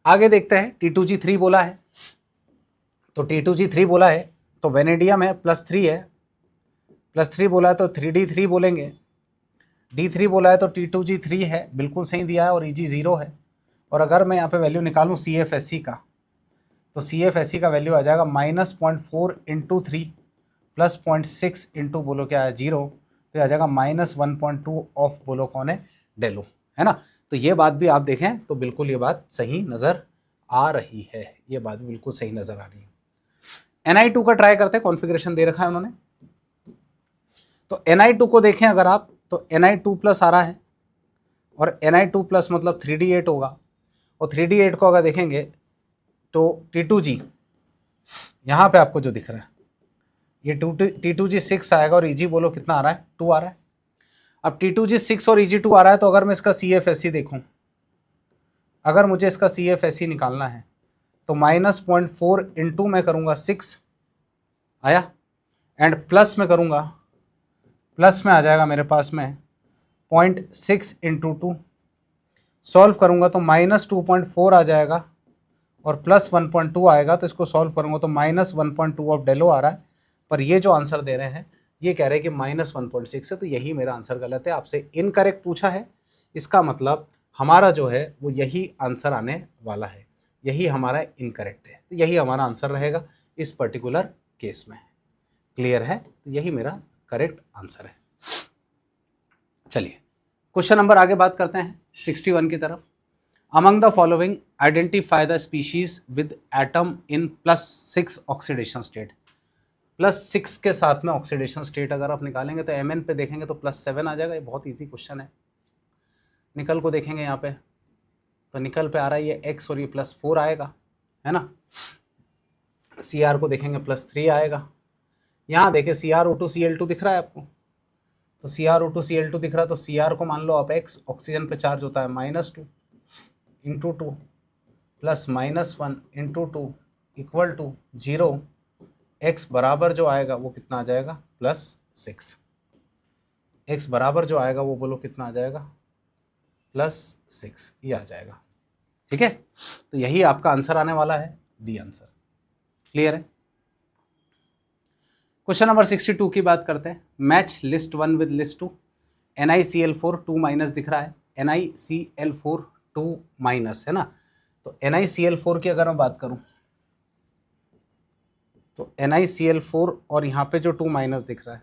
आगे देखते हैं, T2G3 बोला है, तो T2G3 बोला है तो वेनेडियम है +3 है, +3 बोला है तो 3D3 बोलेंगे, D3 बोला है तो T2G3 है, बिल्कुल सही दिया है, और Eg 0 है। और अगर मैं यहाँ पे वैल्यू निकालूँ CFSE का, तो CFSE का वैल्यू आ जाएगा -0.4 × 3 + 0.6 इंटू बोलो क्या है 0, तो आ जाएगा -1.2 ऑफ बोलो कौन है, डेलो, है ना। तो ये बात भी आप देखें तो बिल्कुल ये बात सही नज़र आ रही है, ये बात बिल्कुल सही नज़र आ रही है। Ni2 का ट्राई करते हैं, कॉन्फ़िगरेशन दे रखा है उन्होंने, तो Ni2 को देखें अगर आप, तो Ni2+ आ रहा है, और Ni2+ मतलब 3D8 होगा, और 3D8 को अगर देखेंगे तो T2G यहाँ पे आपको जो दिख रहा है ये T2G 6 आएगा, और Eg बोलो कितना आ रहा है, 2 आ रहा है। अब T2G 6 और Eg 2 आ रहा है, तो अगर मैं इसका CFSE देखूं, अगर मुझे इसका CFSE निकालना है तो -0.4 इंटू मैं करूँगा 6 आया, एंड प्लस में करूँगा, प्लस में आ जाएगा मेरे पास में 0.6 इंटू 2, सॉल्व करूँगा तो -2.4 आ जाएगा, और +1.2 आएगा, तो इसको सॉल्व करूँगा तो -1.2 ऑफ डेलो आ रहा है। पर ये जो आंसर दे रहे हैं ये कह रहे हैं कि -1.6 है, तो यही मेरा आंसर गलत है, आपसे इनकरेक्ट पूछा है, इसका मतलब हमारा जो है वो यही आंसर आने वाला है, यही हमारा इनकरेक्ट है, तो यही हमारा आंसर रहेगा इस पर्टिकुलर केस में। क्लियर है, तो यही मेरा करेक्ट आंसर है। चलिए क्वेश्चन नंबर आगे बात करते हैं 61 की तरफ। Among the following identify the species with atom in +6 oxidation state. +6 के साथ में ऑक्सीडेशन स्टेट अगर आप निकालेंगे तो Mn पे देखेंगे तो +7 आ जाएगा, ये बहुत इजी क्वेश्चन है। निकल को देखेंगे यहाँ पे, तो निकल पे आ रहा है ये X और ये +4 आएगा, है ना। Cr को देखेंगे +3 आएगा। यहाँ देखें CrO2Cl2 दिख रहा है आपको, तो CrO2Cl2 दिख रहा है, तो Cr को मान लो आप X, ऑक्सीजन पे चार्ज होता है -2 into 2 +- 1 into 2 equal to 0, x बराबर जो आएगा वो कितना आ जाएगा, +6। x बराबर जो आएगा वो बोलो कितना आ जाएगा, +6, ये आ जाएगा। ठीक है, तो यही आपका आंसर आने वाला है, डी आंसर। क्लियर है। क्वेश्चन नंबर 62 की बात करते हैं। Match list 1 with list 2। NiCl4 2- दिख रहा है, NiCl4 2- है ना। तो NiCl4 की अगर मैं बात करूं तो NiCl4 और यहाँ पे जो 2- दिख रहा है,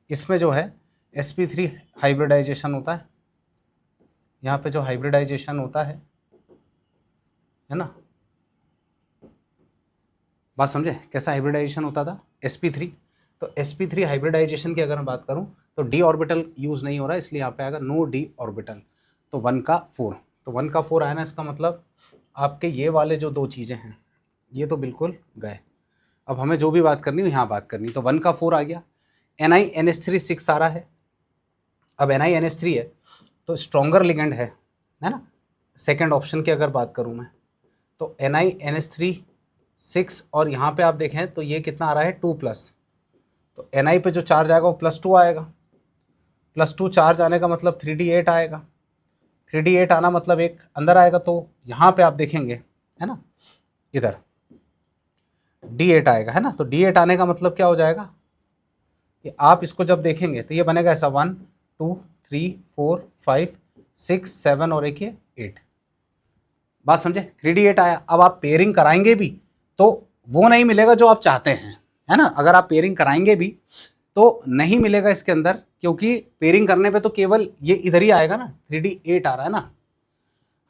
इसमें जो है sp3 हाइब्रिडाइजेशन होता है, यहाँ पे जो हाइब्रिडाइजेशन होता है ना, बात समझे कैसा हाइब्रिडाइजेशन होता था, sp3। तो sp3 हाइब्रिडाइजेशन की अगर मैं बात करूं तो d ऑर्बिटल यूज नहीं हो रहा है, इसलिए यहाँ पे आएगा नो d ऑर्बिटल, तो 1 का 4, तो 1 का 4 आया ना, इसका मतलब आपके ये वाले जो दो चीज़ें हैं ये तो बिल्कुल गए। अब हमें जो भी बात करनी हो यहाँ बात करनी, तो 1 का 4 आ गया। NiNH3 6 आ रहा है। अब NiNH3 है तो स्ट्रॉन्गर लिगेंड है ना। सेकेंड ऑप्शन की अगर बात करूँ मैं तो NiNH3 6, और यहाँ पे आप देखें तो ये कितना आ रहा है 2+, तो Ni पे जो चार्ज आएगा वो +2 आएगा, +2 चार्ज आने का मतलब 3D8 आएगा, 3D8 आना मतलब एक अंदर आएगा, तो यहाँ पे आप देखेंगे है ना, इधर D8 आएगा, है ना। तो D8 आने का मतलब क्या हो जाएगा कि आप इसको जब देखेंगे तो ये बनेगा ऐसा 1 2 3 4 5 6 7 और एक ये 8, बात समझे, 3D8 आया। अब आप पेयरिंग कराएंगे भी तो वो नहीं मिलेगा जो आप चाहते हैं, है ना। अगर आप पेयरिंग कराएंगे भी तो नहीं मिलेगा इसके अंदर, क्योंकि पेयरिंग करने पे तो केवल ये इधर ही आएगा ना, 3D8 आ रहा है ना,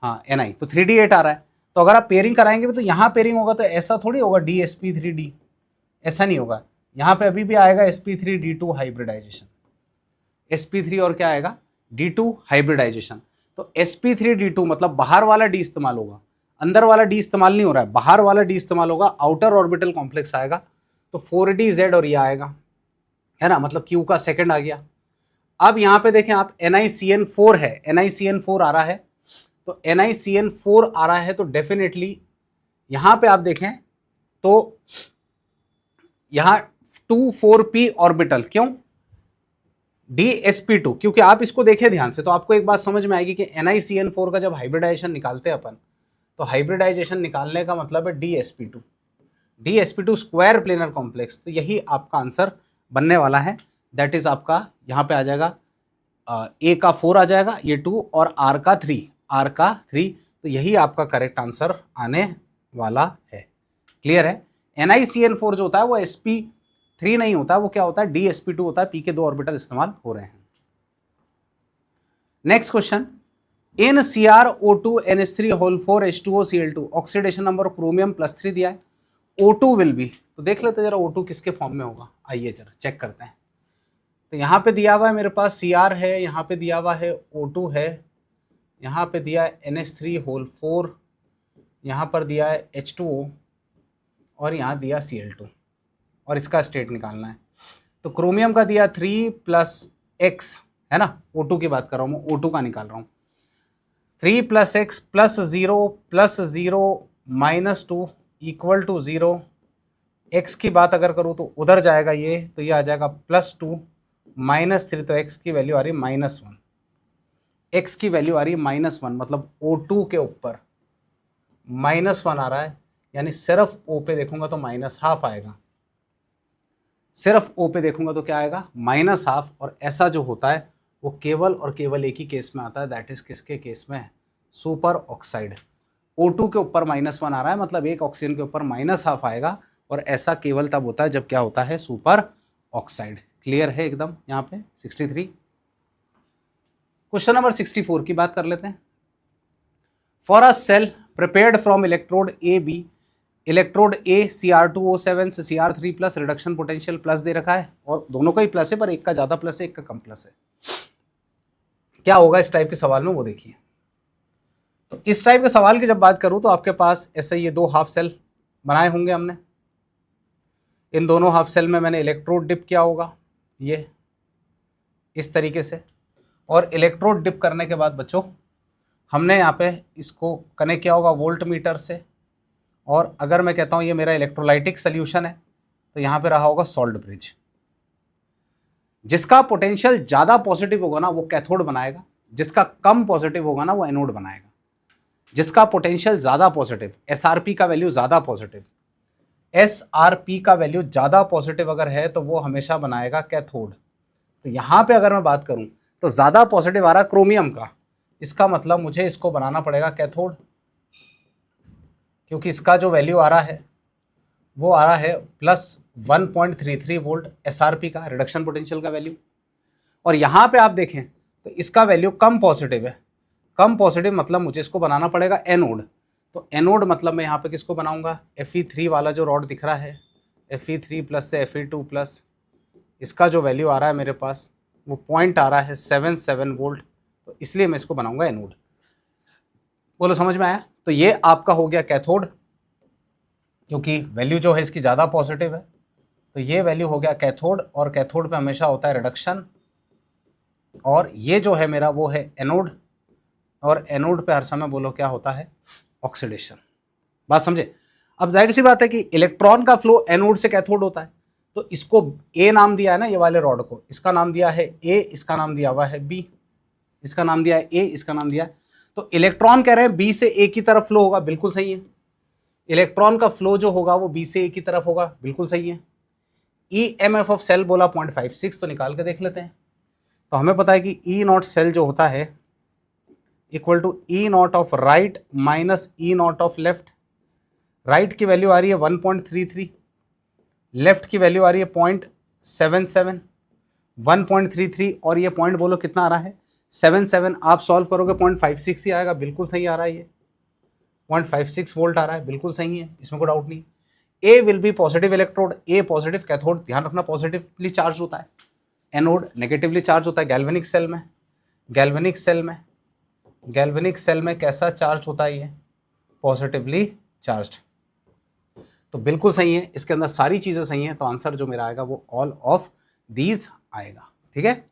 हाँ Ni, तो 3D8 आ रहा है, तो अगर आप पेयरिंग कराएंगे भी तो यहाँ पेयरिंग होगा, तो ऐसा थोड़ी होगा DsP3D, ऐसा नहीं होगा। यहाँ पे अभी भी आएगा sp3d2 हाइब्रिडाइजेशन, sp3 और क्या आएगा d2 हाइब्रिडाइजेशन। तो sp3d2 मतलब बाहर वाला d इस्तेमाल होगा, अंदर वाला d इस्तेमाल नहीं हो रहा है, बाहर वाला d इस्तेमाल होगा, आउटर ऑर्बिटल कॉम्प्लेक्स आएगा, तो 4dz और ये आएगा, है ना, मतलब q का सेकंड आ गया। अब यहाँ पे देखें आप NiCN4 है, NiCN4 आ रहा है, तो NiCN4 आ रहा है तो डेफिनेटली यहाँ पे आप देखें तो यहाँ H2,4p ऑर्बिटल। क्यों DsP2? क्योंकि आप इसको देखें ध्यान से तो आपको एक बात समझ में आएगी कि NiCN4 का जब हाइब्रिडाइजेशन निकालते हैं अपन, तो हाइब्रिडाइजेशन निकालने का मतलब है DsP2 स्क्वायर प्लेनर कॉम्प्लेक्स। तो यही आपका आंसर बनने वाला है। दैट इज आपका यहाँ पे आ जाएगा A का 4 आ जाएगा, ये 2 और R का 3। तो यही आपका करेक्ट आंसर आने वाला है। क्लियर है? NiCN4 जो होता है वो sp3 नहीं होता, वो क्या होता है DsP2 होता है। P के 2 ऑर्बिटल इस्तेमाल हो रहे हैं। नेक्स्ट क्वेश्चन, इन CrO2NH3 4H2OCl2 oxidation number chromium +3 दिया है, O2 विल बी। तो देख लेते जरा O2 किसके फॉर्म में होगा, आइए जरा चेक करते हैं। तो यहाँ पे दिया हुआ है मेरे पास Cr है, यहाँ पे दिया हुआ है O2 है, यहाँ पे दिया है NH3 यहाँ पर दिया है H2O और यहाँ दिया Cl2 और इसका स्टेट निकालना है। तो क्रोमियम का दिया 3 + x है ना, O2 की बात कर रहा हूँ मैं, O2 का निकाल रहा हूँ। 3 + x +0 +0 -2 = 0। x की बात अगर करूँ तो उधर जाएगा ये, तो ये आ जाएगा +2 -3, तो x की वैल्यू आ रही है -1। x की वैल्यू आ रही है -1, मतलब O2 के ऊपर -1 आ रहा है, यानी सिर्फ O पे देखूंगा तो -½ आएगा। सिर्फ O पे देखूंगा तो क्या आएगा, -½ और ऐसा जो होता है वो केवल और केवल एक ही केस में आता है, दैट इज किसके केस में, सुपर ऑक्साइड। O2 के ऊपर -1 आ रहा है, मतलब एक ऑक्सीजन के ऊपर -½ आएगा, और ऐसा केवल तब होता है जब क्या होता है, सुपर ऑक्साइड। क्लियर है एकदम। यहाँ पे 63। क्वेश्चन नंबर 64 की बात कर लेते हैं। For a cell prepared from electrode AB, electrode A Cr2O7 से Cr3+ रिडक्शन पोटेंशियल प्लस दे रखा है, और दोनों का ही प्लस है पर एक का ज़्यादा प्लस है एक का कम प्लस है। क्या होगा इस टाइप के सवाल में वो देखिए। तो इस टाइप के सवाल की जब बात करूं तो आपके पास ऐसे ये 2 हाफ सेल बनाए होंगे हमने। इन दोनों हाफ सेल में मैंने इलेक्ट्रोड डिप किया होगा ये इस तरीके से, और इलेक्ट्रोड डिप करने के बाद बच्चों हमने यहाँ पे इसको कनेक्ट किया होगा वोल्ट मीटर से, और अगर मैं कहता हूँ ये मेरा इलेक्ट्रोलाइटिक सोल्यूशन है तो यहाँ पे रहा होगा सॉल्ट ब्रिज। जिसका पोटेंशियल ज़्यादा पॉजिटिव होगा ना वो कैथोड बनाएगा, जिसका कम पॉजिटिव होगा ना वो एनोड बनाएगा। जिसका पोटेंशियल ज़्यादा पॉजिटिव, SRP का वैल्यू ज़्यादा पॉजिटिव, SRP का वैल्यू ज़्यादा पॉजिटिव अगर है तो वो हमेशा बनाएगा कैथोड। तो यहाँ पे अगर मैं बात करूँ तो ज़्यादा पॉजिटिव आ रहा क्रोमियम का, इसका मतलब मुझे इसको बनाना पड़ेगा कैथोड, क्योंकि इसका जो वैल्यू आ रहा है वो आ रहा है +1.33 वोल्ट SRP का रिडक्शन पोटेंशियल का वैल्यू। और यहाँ पे आप देखें तो इसका वैल्यू कम पॉजिटिव है। कम पॉजिटिव मतलब मुझे इसको बनाना पड़ेगा एनोड। तो एनोड मतलब मैं यहाँ पे किसको बनाऊंगा, Fe3 वाला जो रॉड दिख रहा है, Fe3+ से Fe2+, इसका जो वैल्यू आ रहा है मेरे पास वो पॉइंट आ रहा है 77 वोल्ट, तो इसलिए मैं इसको बनाऊंगा एनोड। बोलो समझ में आया? तो ये आपका हो गया कैथोड, क्योंकि वैल्यू जो है इसकी ज़्यादा पॉजिटिव है, तो ये वैल्यू हो गया कैथोड, और कैथोड पे हमेशा होता है रिडक्शन, और ये जो है मेरा वो है एनोड, और एनोड पे हर समय बोलो क्या होता है, ऑक्सीडेशन। बात समझे? अब जाहिर सी बात है कि इलेक्ट्रॉन का फ्लो एनोड से कैथोड होता है, तो इसको ए नाम दिया है ना, ये वाले रॉड को, इसका नाम दिया है ए, इसका नाम दिया हुआ है बी, इसका नाम दिया है ए, इसका नाम दिया है। तो इलेक्ट्रॉन कह रहे हैं बी से ए की तरफ फ्लो होगा, बिल्कुल सही है। इलेक्ट्रॉन का फ्लो जो होगा वो बी से ए की तरफ होगा, बिल्कुल सही है। EMF ऑफ सेल बोला 0.56, तो निकाल के देख लेते हैं। तो हमें पता है कि E0 सेल जो होता है equal to E0 of right minus E0 of left. Right की वैल्यू आ रही है 1.33, लेफ्ट की वैल्यू आ रही है 0.77, 1.33 और ये पॉइंट बोलो कितना आ रहा है, 77। आप सॉल्व करोगे 0.56 ही आएगा, बिल्कुल सही आ रहा है। ये 0.56 वोल्ट आ रहा है, बिल्कुल सही है, इसमें कोई डाउट नहीं। A will be positive electrode, a positive cathode, ध्यान रखना पॉजिटिवली चार्ज होता है, एनोड नेगेटिवली चार्ज होता है। गैल्वेनिक सेल में, गैल्वेनिक सेल में, गैल्वेनिक सेल में कैसा चार्ज होता है, ये पॉजिटिवली चार्ज्ड। तो बिल्कुल सही है, इसके अंदर सारी चीजें सही हैं, तो आंसर जो मेरा आएगा वो ऑल ऑफ दीज आएगा। ठीक है,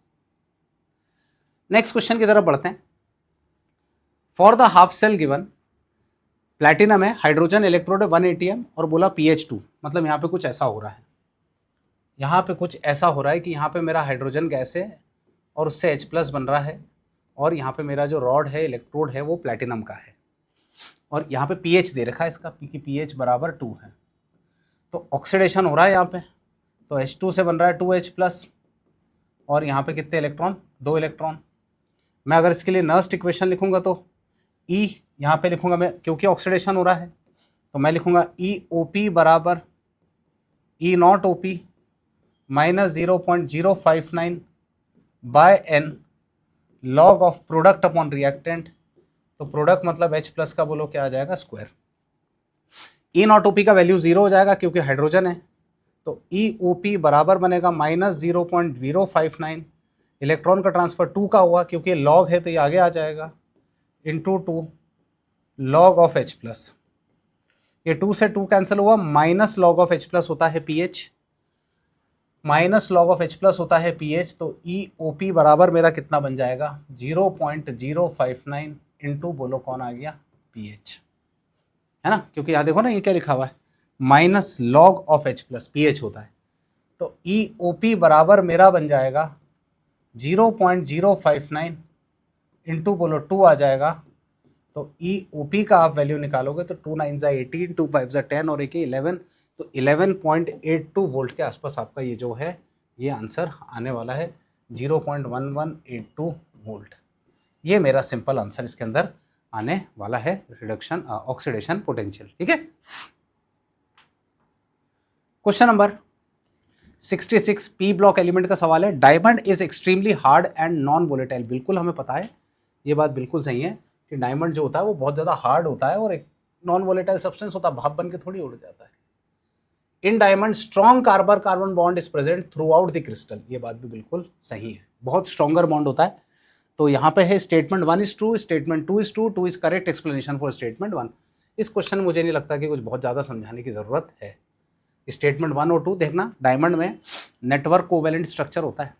नेक्स्ट क्वेश्चन की तरफ बढ़ते हैं। For the half cell given, platinum है, हाइड्रोजन इलेक्ट्रोड है 1 atm और बोला pH 2, मतलब यहाँ पे कुछ ऐसा हो रहा है। यहाँ पे कुछ ऐसा हो रहा है कि यहाँ पे मेरा हाइड्रोजन गैस है और उससे H+ बन रहा है, और यहाँ पे मेरा जो रॉड है, इलेक्ट्रोड है, वो प्लेटिनम का है, और यहाँ पे pH दे रखा है इसका कि pH बराबर 2 है। तो ऑक्सीडेशन हो रहा है यहाँ पे, तो H2 से बन रहा है 2H+, और यहाँ पे कितने इलेक्ट्रॉन, 2 इलेक्ट्रॉन। मैं अगर इसके लिए नर्स्ट इक्वेशन लिखूंगा तो E यहाँ पे लिखूंगा मैं, क्योंकि ऑक्सीडेशन हो रहा है, तो मैं लिखूंगा EOP बराबर E0OP minus 0.059 by N log of product upon reactant. तो प्रोडक्ट मतलब H+ का बोलो क्या आ जाएगा, स्क्वायर। E0OP का वैल्यू 0 हो जाएगा क्योंकि हाइड्रोजन है, तो EOP बराबर बनेगा माइनस 0.059, इलेक्ट्रॉन का ट्रांसफर 2 का हुआ क्योंकि लॉग है तो ये आगे आ जाएगा, इंटू 2 लॉग ऑफ H+। ये 2 से 2 कैंसिल हुआ, माइनस लॉग ऑफ H+ होता है pH, minus log of H+ होता है pH, तो EOP बराबर मेरा कितना बन जाएगा, 0.059 इंटू बोलो कौन आ गया, pH, है ना, क्योंकि यहाँ देखो ना ये क्या लिखा हुआ है, minus log of H+, pH होता है, तो EOP बराबर मेरा बन जाएगा 0.059 इंटू बोलो 2 आ जाएगा, तो EOP का आप वैल्यू निकालोगे तो 2 9 ज़ा 18, 2 5 ज़ा 10 और 1 11, तो 11.82 वोल्ट के आसपास आपका ये जो है ये आंसर आने वाला है, 0.1182 वोल्ट। ये मेरा सिंपल आंसर इसके अंदर आने वाला है, रिडक्शन ऑक्सीडेशन पोटेंशियल। ठीक है, question number 66 P block element का सवाल है। Diamond is extremely hard and non volatile. बिल्कुल हमें पता है, ये बात बिल्कुल सही है कि डायमंड जो होता है वो बहुत ज़्यादा हार्ड होता है और एक नॉन वोलेटाइल सब्सटेंस होता है, भाप बन के थोड़ी उड़ जाता है। In diamond strong carbon carbon bond is present through out the crystal. ये बात भी बिल्कुल सही है, बहुत स्ट्रॉन्गर बॉन्ड होता है। तो यहाँ पे है statement 1 is true, statement 2 is true, 2 is correct explanation for statement 1। इस क्वेश्चन में मुझे नहीं लगता कि कुछ बहुत ज़्यादा समझाने की ज़रूरत है। स्टेटमेंट 1 और 2 देखना, डायमंड में नेटवर्क कोवेलेंट स्ट्रक्चर होता है।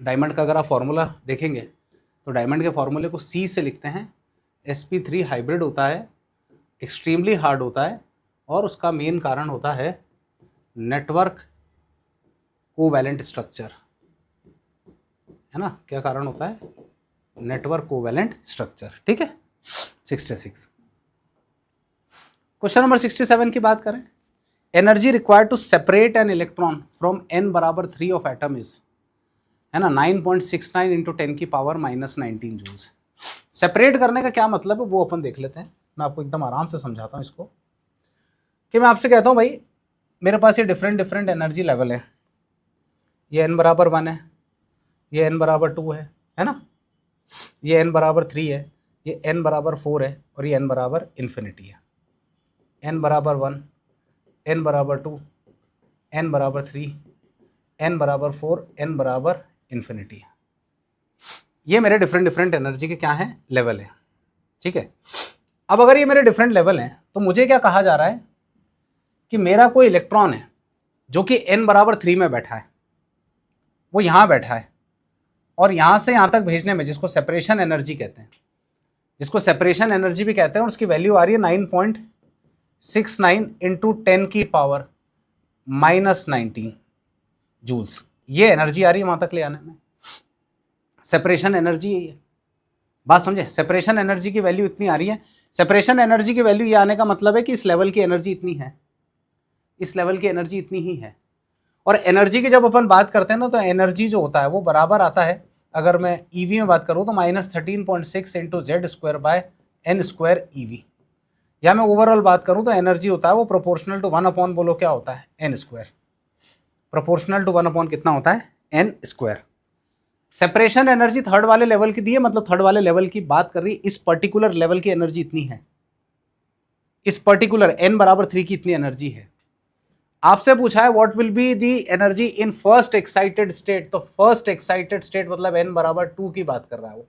डायमंड का अगर आप फॉर्मूला देखेंगे तो डायमंड के फॉर्मूले को C से लिखते हैं, sp3 हाइब्रिड होता है, एक्सट्रीमली हार्ड होता है, और उसका मेन कारण होता है नेटवर्क कोवेलेंट स्ट्रक्चर, है ना। क्या कारण होता है, नेटवर्क कोवेलेंट स्ट्रक्चर। ठीक है, 66। क्वेश्चन नंबर 67 की बात करें, energy required to separate an electron from n बराबर 3 ऑफ एटम इज, है ना, 9.69 इंटू 10 की पावर -19 जूल्स। सेपरेट करने का क्या मतलब है वो अपन देख लेते हैं। मैं आपको एकदम आराम से समझाता हूँ इसको, कि मैं आपसे कहता हूँ भाई मेरे पास ये डिफरेंट एनर्जी लेवल है, ये n बराबर 1 है, ये n बराबर 2 है ना, ये n बराबर 3 है, ये n बराबर 4 है, और ये n बराबर इन्फिनिटी है। n बराबर 1, n बराबर 2, n बराबर 3, n बराबर 4, n बराबर इन्फिनिटी है। ये मेरे डिफरेंट एनर्जी के क्या हैं, लेवल हैं। ठीक है, अब अगर ये मेरे डिफरेंट लेवल हैं तो मुझे क्या कहा जा रहा है कि मेरा कोई इलेक्ट्रॉन है जो कि n बराबर 3 में बैठा है, वो यहाँ बैठा है, और यहाँ से यहाँ तक भेजने में, जिसको सेपरेशन एनर्जी कहते हैं, जिसको सेपरेशन एनर्जी भी कहते हैं, और उसकी वैल्यू आ रही है 9.69 इंटू 10 की पावर -19 जूल्स। ये एनर्जी आ रही है वहाँ तक ले आने में, सेपरेशन एनर्जी है। बात समझे, सेपरेशन एनर्जी की वैल्यू इतनी आ रही है। सेपरेशन एनर्जी की वैल्यू ये आने का मतलब है कि इस लेवल की एनर्जी इतनी है, इस लेवल की एनर्जी इतनी ही है। और एनर्जी की जब अपन बात करते हैं ना, तो एनर्जी जो होता है वो बराबर आता है, अगर मैं ईवी में बात करूँ तो -13.6 into Z square by N square eV, या मैं ओवरऑल बात करूँ तो एनर्जी होता है वो प्रोपोर्शनल टू 1 अपॉन बोलो क्या होता है, N square. Proportional to 1 upon कितना होता है, N square. Separation energy third वाले लेवल की दी है, मतलब थर्ड वाले लेवल की बात कर रही, इस पर्टिकुलर लेवल की एनर्जी इतनी है, इस पर्टिकुलर n बराबर 3 की इतनी एनर्जी है। आपसे पूछा है what will be the energy in first excited state, तो फर्स्ट एक्साइटेड स्टेट मतलब n बराबर 2 की बात कर रहा है वो,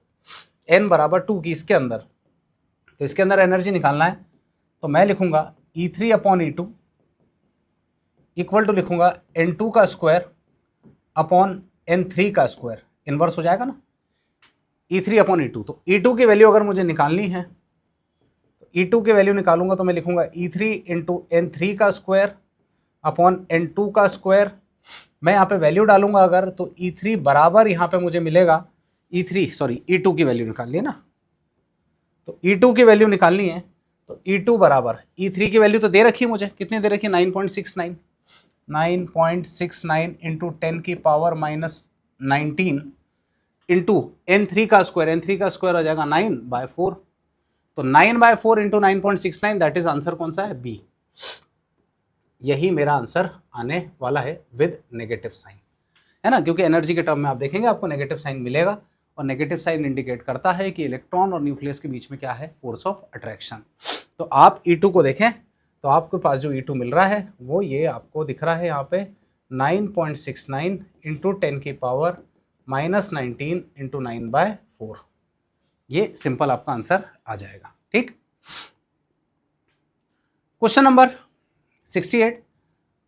n बराबर 2 की इसके अंदर। तो इसके अंदर एनर्जी निकालना है, तो मैं लिखूंगा E3 upon E2 equal to लिखूंगा N2 का स्क्वायर अपॉन N3 का स्क्वायर, इनवर्स हो जाएगा ना, E3 अपॉन E2। तो E2 की वैल्यू अगर मुझे निकालनी है तो E2 की वैल्यू निकालूंगा तो मैं लिखूंगा E3 इंटू N3 का स्क्वायर अपॉन N2 का स्क्वायर मैं यहाँ पे वैल्यू डालूंगा अगर, तो E3 बराबर यहाँ पे मुझे मिलेगा E2 की वैल्यू निकालनी है ना, तो E2 की वैल्यू निकालनी है, तो E2 बराबर E3 की वैल्यू तो दे रखी है मुझे, कितनी दे रखी है 9.69 इंटू 10 की पावर -19 इंटू N3 का स्क्वायर हो जाएगा 9/4, तो 9/4 इंटू 9.69, दैट इज आंसर कौन सा है, बी। यही मेरा आंसर आने वाला है विद नेगेटिव साइन, है ना, क्योंकि एनर्जी के टर्म में आप देखेंगे आपको नेगेटिव साइन मिलेगा, और नेगेटिव साइन इंडिकेट करता है कि इलेक्ट्रॉन और न्यूक्लियस के बीच में क्या है, फोर्स ऑफ अट्रैक्शन। तो आप E2 को देखें तो आपके पास जो E2 मिल रहा है वो ये आपको दिख रहा है यहाँ पे 9.69 इंटू 10 की पावर -19 इंटू 9/4, ये सिंपल आपका आंसर आ जाएगा। ठीक, क्वेश्चन नंबर 68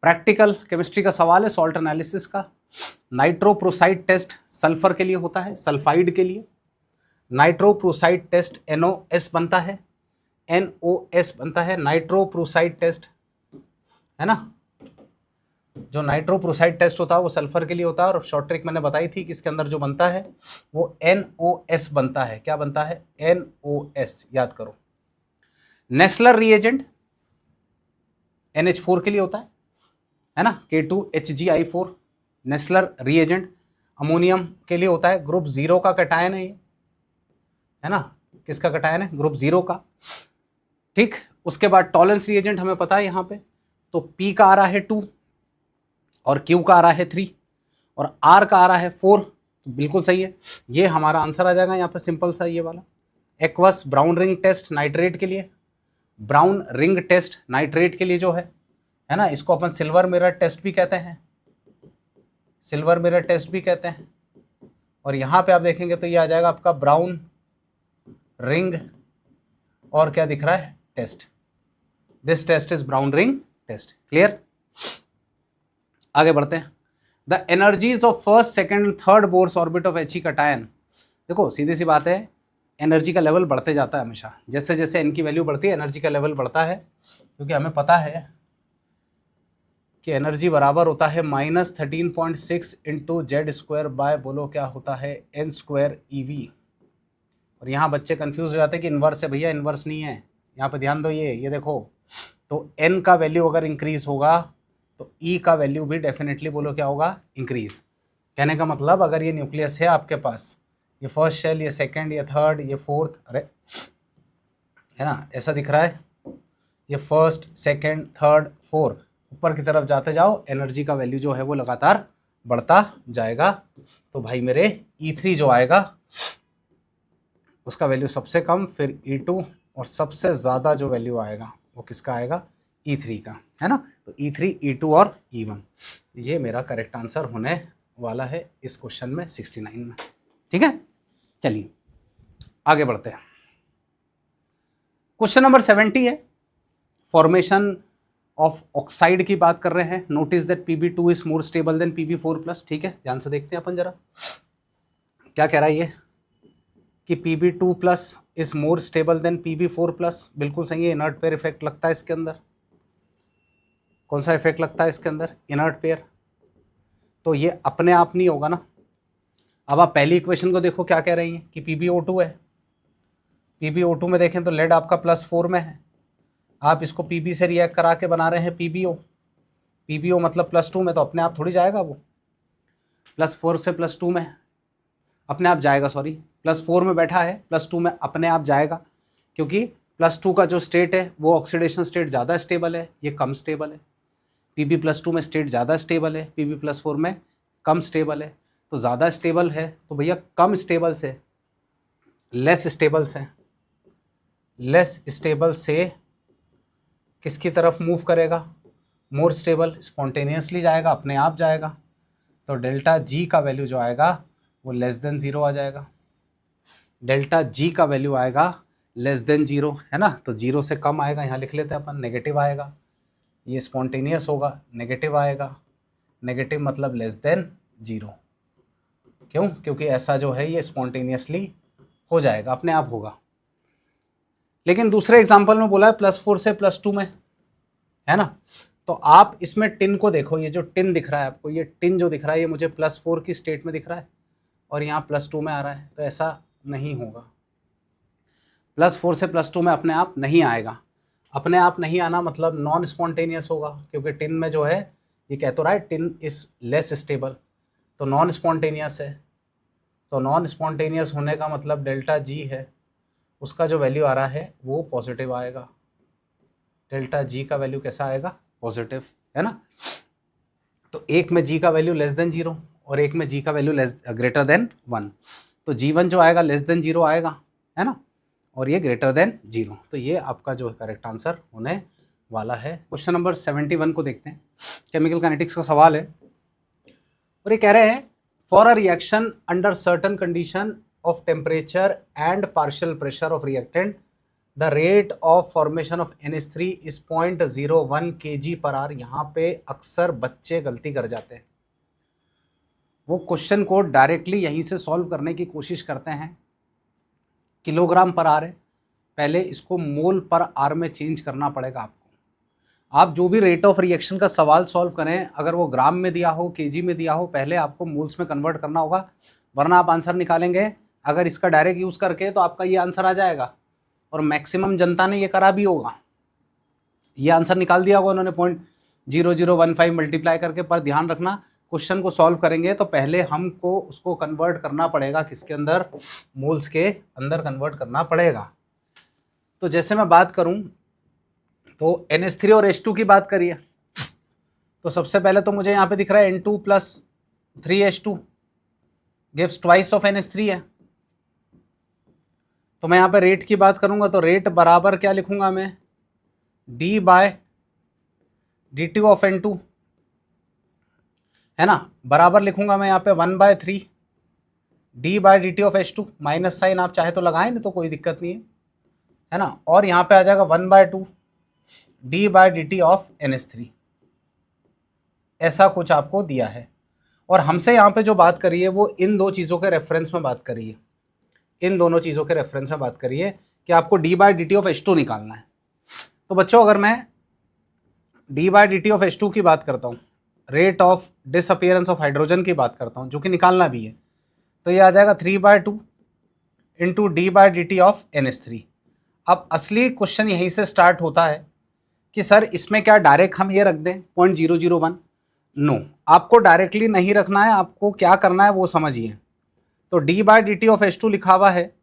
प्रैक्टिकल केमिस्ट्री का सवाल है, सॉल्ट एनालिसिस का। नाइट्रोप्रोसाइड टेस्ट सल्फर के लिए होता है, सल्फाइड के लिए नाइट्रोप्रोसाइड टेस्ट NOS बनता है, NOS बनता है नाइट्रोप्रोसाइड टेस्ट, है ना। जो नाइट्रोप्रोसाइड टेस्ट होता है वो सल्फर के लिए होता है, और शॉर्ट ट्रिक मैंने बताई थी कि इसके अंदर जो बनता है वो NOS बनता है। क्या बनता है, NOS, याद करो। नेस्लर रिएजेंट NH4 के लिए होता है ना, K2HgI4 नेस्लर रिएजेंट अमोनियम के लिए होता है, ग्रुप 0 का कटायन है ये, है ना, किसका कटायन है, ग्रुप 0 का। ठीक, उसके बाद टॉलेंस रिएजेंट हमें पता है यहाँ पे, तो P का आ रहा है 2 और Q का आ रहा है 3 और R का आ रहा है 4, तो बिल्कुल सही है, ये हमारा आंसर आ जाएगा यहाँ पे, सिंपल सा ये वाला। Aqueous brown ring test nitrate के लिए, ब्राउन रिंग टेस्ट नाइट्रेट के लिए जो है ना, इसको अपन सिल्वर मिरर टेस्ट भी कहते हैं, सिल्वर मिरर टेस्ट भी कहते हैं। और यहाँ पे आप देखेंगे तो ये आ जाएगा आपका ब्राउन रिंग, और क्या दिख रहा है, test, this test is brown ring test. Clear, आगे बढ़ते हैं। The energies of first second and third Bohr's orbit of He cation. देखो सीधी सी बात है, एनर्जी का लेवल बढ़ते जाता है हमेशा, जैसे जैसे n की वैल्यू बढ़ती है एनर्जी का लेवल बढ़ता है, क्योंकि हमें पता है कि एनर्जी बराबर होता है -13.6 इंटू Z² बाय, बोलो क्या होता है, N² EV। और यहाँ बच्चे कंफ्यूज हो जाते हैं कि इन्वर्स है, भैया इन्वर्स नहीं है, यहाँ पे ध्यान दो, ये देखो, तो n का वैल्यू अगर इंक्रीज होगा तो E का वैल्यू भी डेफिनेटली बोलो क्या होगा, इंक्रीज। कहने का मतलब अगर ये न्यूक्लियस है आपके पास, ये फर्स्ट शेल, ये सेकंड, ये थर्ड, ये फोर्थ, अरे है ना, ऐसा दिख रहा है, ये फर्स्ट सेकंड थर्ड फोर्थ, ऊपर की तरफ जाते जाओ, एनर्जी का वैल्यू जो है वो लगातार बढ़ता जाएगा। तो भाई मेरे E3 जो आएगा उसका वैल्यू सबसे कम, फिर E2, और सबसे ज़्यादा जो वैल्यू आएगा वो किसका आएगा, E3 का, है ना। तो E3, E2 और E1, ये मेरा करेक्ट आंसर होने वाला है इस क्वेश्चन में 69 में। ठीक है, चलिए आगे बढ़ते हैं। क्वेश्चन नंबर 70 है, फॉर्मेशन ऑफ ऑक्साइड की बात कर रहे हैं। Notice that Pb2 is more stable then Pb4+। ठीक है, ध्यान से देखते हैं अपन जरा, क्या कह रहा है ये, कि Pb2+ is more stable then Pb4+। बिल्कुल सही है, इनर्ट पेयर इफेक्ट लगता है इसके अंदर। कौन सा इफेक्ट लगता है इसके अंदर, इनर्ट पेयर। तो ये अपने आप नहीं होगा ना। अब आप पहली इक्वेशन को देखो, क्या कह रही है कि PbO2 है, PbO2 में देखें तो लेड आपका +4 में है, आप इसको Pb से रिएक्ट करा के बना रहे हैं PbO, PbO मतलब +2 में, तो अपने आप थोड़ी जाएगा वो, +4 से +2 में अपने आप जाएगा, सॉरी +4 में बैठा है, +2 में अपने आप जाएगा, क्योंकि +2 का जो स्टेट है वो ऑक्सीडेशन स्टेट ज़्यादा स्टेबल है, ये कम स्टेबल है। Pb+2 में स्टेट ज़्यादा स्टेबल है, Pb+4 में कम स्टेबल है। तो ज़्यादा स्टेबल है तो भैया कम स्टेबल से लेस स्टेबल से किसकी तरफ मूव करेगा, मोर स्टेबल, स्पॉन्टेनियसली जाएगा, अपने आप जाएगा। तो डेल्टा G का वैल्यू जो आएगा वो <0 आ जाएगा, डेल्टा G का वैल्यू आएगा <0, है ना। तो 0 से कम आएगा, यहाँ लिख लेते हैं अपन, नेगेटिव आएगा, ये स्पॉन्टेनियस होगा, नेगेटिव आएगा, नेगेटिव मतलब <0। क्यों, क्योंकि ऐसा जो है ये स्पॉन्टेनियसली हो जाएगा, अपने आप होगा। लेकिन दूसरे एग्जाम्पल में बोला है +4 से +2 में, है ना, तो आप इसमें टिन को देखो, ये जो टिन दिख रहा है आपको, ये टिन जो दिख रहा है ये मुझे +4 की स्टेट में दिख रहा है और यहाँ +2 में आ रहा है, तो ऐसा नहीं होगा। +4 से +2 में अपने आप नहीं आएगा। अपने आप नहीं आना मतलब नॉन स्पॉन्टेनियस होगा, क्योंकि टिन में जो है ये कह तो रहा है टिन इज़ लेस स्टेबल, तो नॉन स्पॉन्टेनियस है। तो नॉन स्पॉन्टेनियस होने का मतलब डेल्टा जी है, उसका जो वैल्यू आ रहा है वो पॉजिटिव आएगा। डेल्टा जी का वैल्यू कैसा आएगा? पॉजिटिव, है ना। तो एक में जी का वैल्यू <0 और एक में जी का वैल्यू >1। तो G1 जो आएगा <0 आएगा, है ना, और ये >0। तो ये आपका जो करेक्ट आंसर होने वाला है। क्वेश्चन नंबर 71 को देखते हैं। केमिकल काइनेटिक्स का सवाल है और ये कह रहे हैं for a reaction under certain condition of temperature and partial pressure of reactant the rate of formation of NH3 is 0.01 kg/h। यहाँ पे अक्सर बच्चे गलती कर जाते हैं, वो क्वेश्चन को डायरेक्टली यहीं से सॉल्व करने की कोशिश करते हैं। kg/h है, पहले इसको मोल पर आर में चेंज करना पड़ेगा आपको। आप जो भी रेट ऑफ रिएक्शन का सवाल सॉल्व करें, अगर वो ग्राम में दिया हो, केजी में दिया हो, पहले आपको मोल्स में कन्वर्ट करना होगा, वरना आप आंसर निकालेंगे अगर इसका डायरेक्ट यूज़ करके तो आपका ये आंसर आ जाएगा। और मैक्सिमम जनता ने ये करा भी होगा, ये आंसर निकाल दिया होगा उन्होंने 0.0015 मल्टीप्लाई करके। पर ध्यान रखना, क्वेश्चन को सॉल्व करेंगे तो पहले हमको उसको कन्वर्ट करना पड़ेगा, किसके अंदर? मोल्स के अंदर कन्वर्ट करना पड़ेगा। तो जैसे मैं बात करूं तो NH3 और H2 की बात करिए, तो सबसे पहले तो मुझे यहाँ पे दिख रहा है N2 + 3H2 gives twice of NH3 है। तो मैं यहाँ पे रेट की बात करूंगा तो रेट बराबर क्या लिखूंगा मैं? d/dt ऑफ N2, है ना, बराबर लिखूंगा मैं यहाँ पे 1/3 d/dt of H2। Minus sign आप चाहे तो लगाएं, नहीं तो कोई दिक्कत नहीं है ना। और यहाँ पे आ जाएगा 1/2 d/dt ऑफ NH3। ऐसा कुछ आपको दिया है और हमसे यहाँ पे जो बात करी है वो इन दो चीज़ों के रेफरेंस में बात करी है, इन दोनों चीज़ों के रेफरेंस में बात करी है कि आपको d/dt ऑफ H2 निकालना है। तो बच्चों अगर मैं d/dt ऑफ H2 की बात करता हूँ, rate of disappearance of hydrogen की बात करता हूँ, जो कि निकालना भी है, तो ये आ जाएगा 3/2 इंटू d/dt ऑफ NH3। अब असली क्वेश्चन यहीं से स्टार्ट होता है कि सर इसमें क्या डायरेक्ट हम ये रख दें 0.001? नो, आपको डायरेक्टली नहीं रखना है, आपको क्या करना है वो समझिए। तो d/dt ऑफ H2 लिखा हुआ है,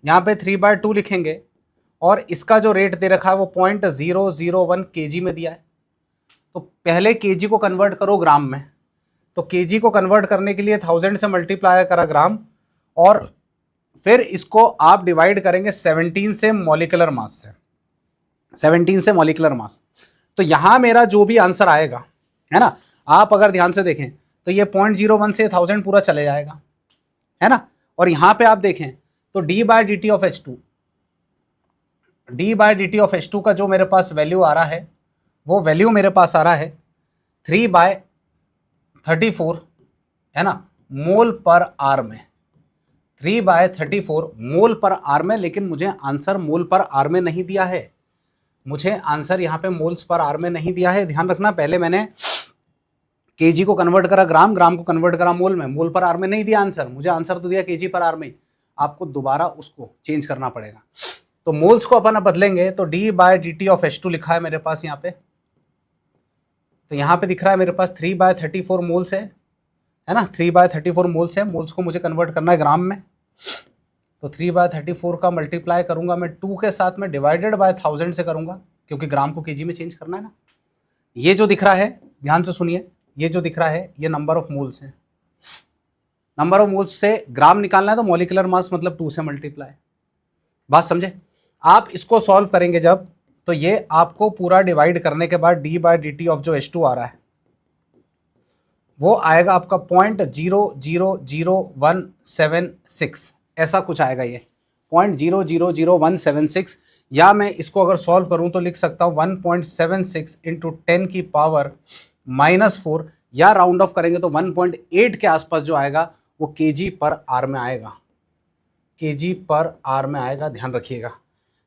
यहाँ पे 3/2 लिखेंगे और इसका जो रेट दे रखा है वो 0.001 kg में दिया है। तो पहले kg को कन्वर्ट करो ग्राम में, तो kg को कन्वर्ट करने के लिए 1000 से मल्टीप्लाई करा ग्राम, और फिर इसको आप डिवाइड करेंगे 17 से मॉलिक्यूलर मास से, 17 से मॉलिक्यूलर मास। तो यहाँ मेरा जो भी आंसर आएगा, है ना, आप अगर ध्यान से देखें तो ये 0.01 से 1000 पूरा चले जाएगा, है ना। और यहाँ पे आप देखें तो d/dt of H2, d/dt of H2 का जो मेरे पास वैल्यू आ रहा है वो वैल्यू मेरे पास आ रहा है 3/34, है ना, मोल पर आर में, 3/34 मोल पर आर में। लेकिन मुझे आंसर मोल पर आर में नहीं दिया है, मुझे आंसर यहाँ पे मोल्स पर आर में नहीं दिया है। ध्यान रखना, पहले मैंने केजी को कन्वर्ट करा ग्राम, ग्राम को कन्वर्ट करा मोल में, मोल पर आर में नहीं दिया आंसर, मुझे आंसर तो दिया केजी पर आर में। आपको दोबारा उसको चेंज करना पड़ेगा। तो मोल्स को अपन बदलेंगे तो d/dt ऑफ H2 लिखा है मेरे पास यहाँ पे, तो यहाँ पे दिख रहा है मेरे पास 3/34 मोल्स है ना, 3/34 मोल्स है। मोल्स को मुझे कन्वर्ट करना है ग्राम में, तो 3/34 का मल्टीप्लाई करूंगा मैं 2 के साथ में, डिवाइडेड बाय 1000 से करूंगा, क्योंकि ग्राम को केजी में चेंज करना है ना। ये जो दिख रहा है, ध्यान से सुनिए, ये जो दिख रहा है ये नंबर ऑफ मोल्स है। नंबर ऑफ मोल्स से ग्राम निकालना है तो मॉलिक्यूलर मास मतलब 2 से मल्टीप्लाई। बात समझे? आप इसको सॉल्व करेंगे जब, तो ये आपको पूरा डिवाइड करने के बाद d/dt ऑफ जो H2 आ रहा है वो आएगा आपका 0.000176, ऐसा कुछ आएगा, ये 0.000176। या मैं इसको अगर सॉल्व करूं तो लिख सकता हूं 1.76 इंटू 10 की पावर -4, या राउंड ऑफ करेंगे तो 1.8 के आसपास जो आएगा वो kg पर आर में आएगा, kg पर आर में आएगा, ध्यान रखिएगा।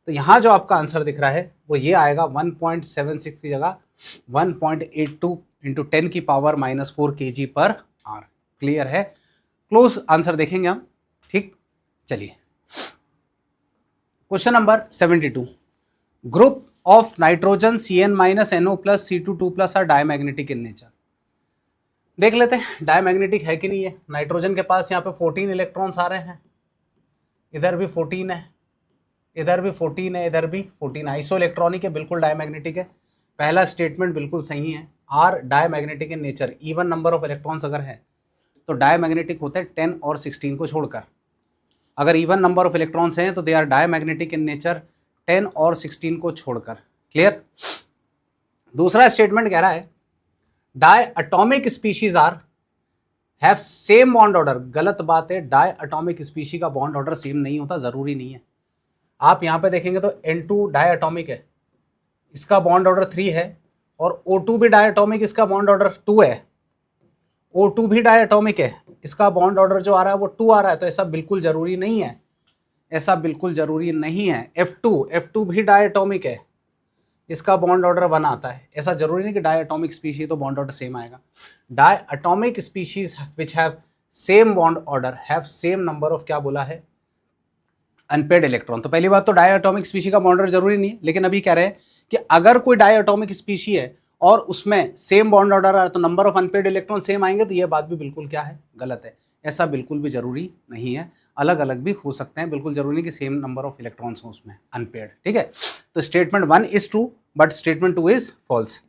तो यहाँ जो आपका आंसर दिख रहा है वो ये आएगा 1.76 की जगह 1.82 इंटू 10 की पावर -4 kg पर आर। क्लियर है? क्लोज आंसर देखेंगे हम। ठीक, चलिए question number 72। Group of nitrogen Cn-NO + C2 are diamagnetic in nature. देख लेते हैं डायमैग्नेटिक है कि नहीं है। नाइट्रोजन के पास यहाँ पे 14 इलेक्ट्रॉन्स आ रहे हैं, इधर भी 14 है, इधर भी 14 है, इधर भी 14। आइसो इलेक्ट्रॉनिक है, बिल्कुल डायमैग्नेटिक है। पहला स्टेटमेंट बिल्कुल सही है। Are diamagnetic in nature, even number of electrons अगर है तो डायमैग्नेटिक होते हैं 10 और 16 को छोड़कर। अगर इवन नंबर ऑफ इलेक्ट्रॉन्स हैं तो they are diamagnetic in nature 10 और 16 को छोड़कर। क्लियर? दूसरा स्टेटमेंट कह रहा है diatomic species are have same bond order. गलत बात है, डाई अटोमिक स्पीशी का बॉन्ड ऑर्डर सेम नहीं होता, जरूरी नहीं है। आप यहां पे देखेंगे तो N2 डाई अटोमिक है, इसका बॉन्ड ऑर्डर 3 है, और O2 भी डाई अटोमिक, इसका बॉन्ड ऑर्डर 2 है। O2 भी डाई अटोमिक है, इसका बॉन्ड ऑर्डर जो आ रहा है वो 2 आ रहा है। तो ऐसा बिल्कुल जरूरी नहीं है, ऐसा बिल्कुल जरूरी नहीं है। F2 भी डाई अटोमिक है, इसका बॉन्ड ऑर्डर 1 आता है। ऐसा जरूरी नहीं कि डाई अटोमिक स्पीशीज तो बॉन्ड ऑर्डर सेम आएगा। Diatomic species which have same bond order have same number of, क्या बोला है, अनपेड इलेक्ट्रॉन। तो पहली बात तो डाई अटोमिक स्पीशी का बॉन्ड ऑर्डर जरूरी नहीं है, लेकिन अभी कह रहे हैं कि अगर कोई डाई अटोमिक स्पीशी है और उसमें सेम बॉन्ड ऑर्डर आ रहा है तो number of unpaired electron same आएंगे। तो ये बात भी बिल्कुल क्या है, गलत है। ऐसा बिल्कुल भी जरूरी नहीं है, अलग अलग भी हो सकते हैं, बिल्कुल जरूरी नहीं कि सेम नंबर ऑफ इलेक्ट्रॉन्स हो उसमें अनपेड। ठीक है, तो statement 1 is true but statement 2 is false.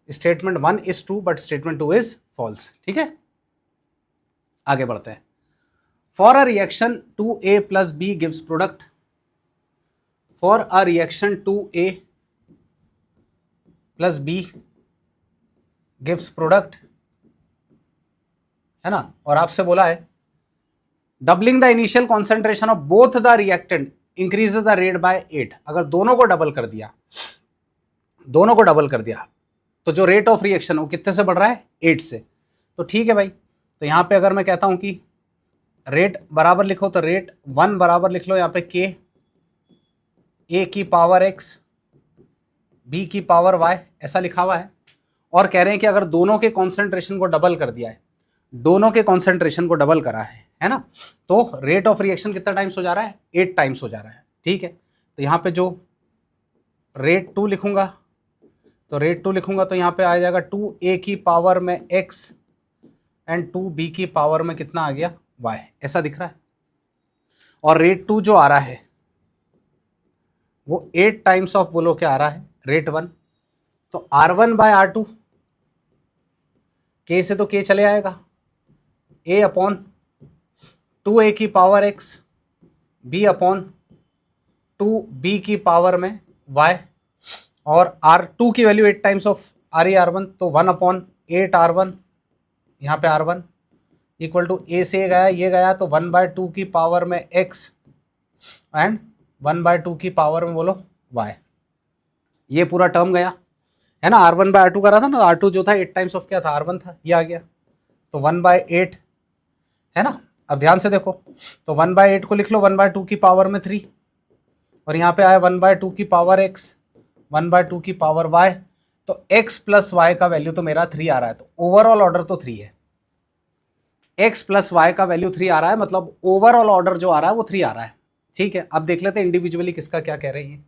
Statement 1 is true but statement 2 is false. ठीक है, आगे बढ़ते हैं। For a reaction 2A + B gives product, for a reaction 2A + B gives product, है ना। और आपसे बोला है doubling the initial concentration of both the reactant increases the rate by 8। अगर दोनों को डबल कर दिया, दोनों को डबल कर दिया तो जो रेट ऑफ रिएक्शन वो कितने से बढ़ रहा है, 8 से। तो ठीक है भाई, तो यहां पे अगर मैं कहता हूं कि रेट बराबर लिखो तो रेट 1 बराबर लिख लो यहाँ पे K, A की पावर X, B की पावर Y, ऐसा लिखा हुआ है। और कह रहे हैं कि अगर दोनों के कॉन्सेंट्रेशन को डबल कर दिया है, दोनों के कॉन्सेंट्रेशन को डबल करा है ना, तो रेट ऑफ रिएक्शन कितना टाइम्स हो जा रहा है, 8 टाइम्स हो जा रहा है। ठीक है, तो यहाँ पे जो रेट 2 लिखूंगा, तो रेट 2 लिखूंगा तो यहाँ पे आ जाएगा 2A की पावर में X एंड 2B की पावर में कितना आ गया, Y, ऐसा दिख रहा है। और रेट 2 जो आ रहा है वो 8 टाइम्स ऑफ, बोलो क्या आ रहा है, रेट 1। तो R1 बाय R2, K से तो K चले आएगा, A अपॉन 2A की power X, B upon 2B की पावर में Y, और R2 की वैल्यू 8 टाइम्स ऑफ RE/R1, तो 1 अपॉन 8 R1, यहाँ पे R1 इक्वल टू A से ये गया तो 1/2 की पावर में X एंड 1/2 की पावर में बोलो Y। ये पूरा टर्म गया है ना, R1/R2 करा था ना, R2 जो था 8 टाइम्स ऑफ क्या था, R1 था, ये आ गया तो 1/8 है ना। अब ध्यान से देखो, तो 1/8 को लिख लो 1/2 की पावर में 3, और यहाँ पे आया 1/2 की पावर X, 1/2 की पावर Y, तो X + Y का वैल्यू तो मेरा 3 आ रहा है। तो ओवरऑल ऑर्डर तो 3 है, X + Y का वैल्यू 3 आ रहा है, मतलब ओवरऑल ऑर्डर जो आ रहा है वो 3 आ रहा है। ठीक है, अब देख लेते हैं इंडिविजुअली किसका क्या कह रही है।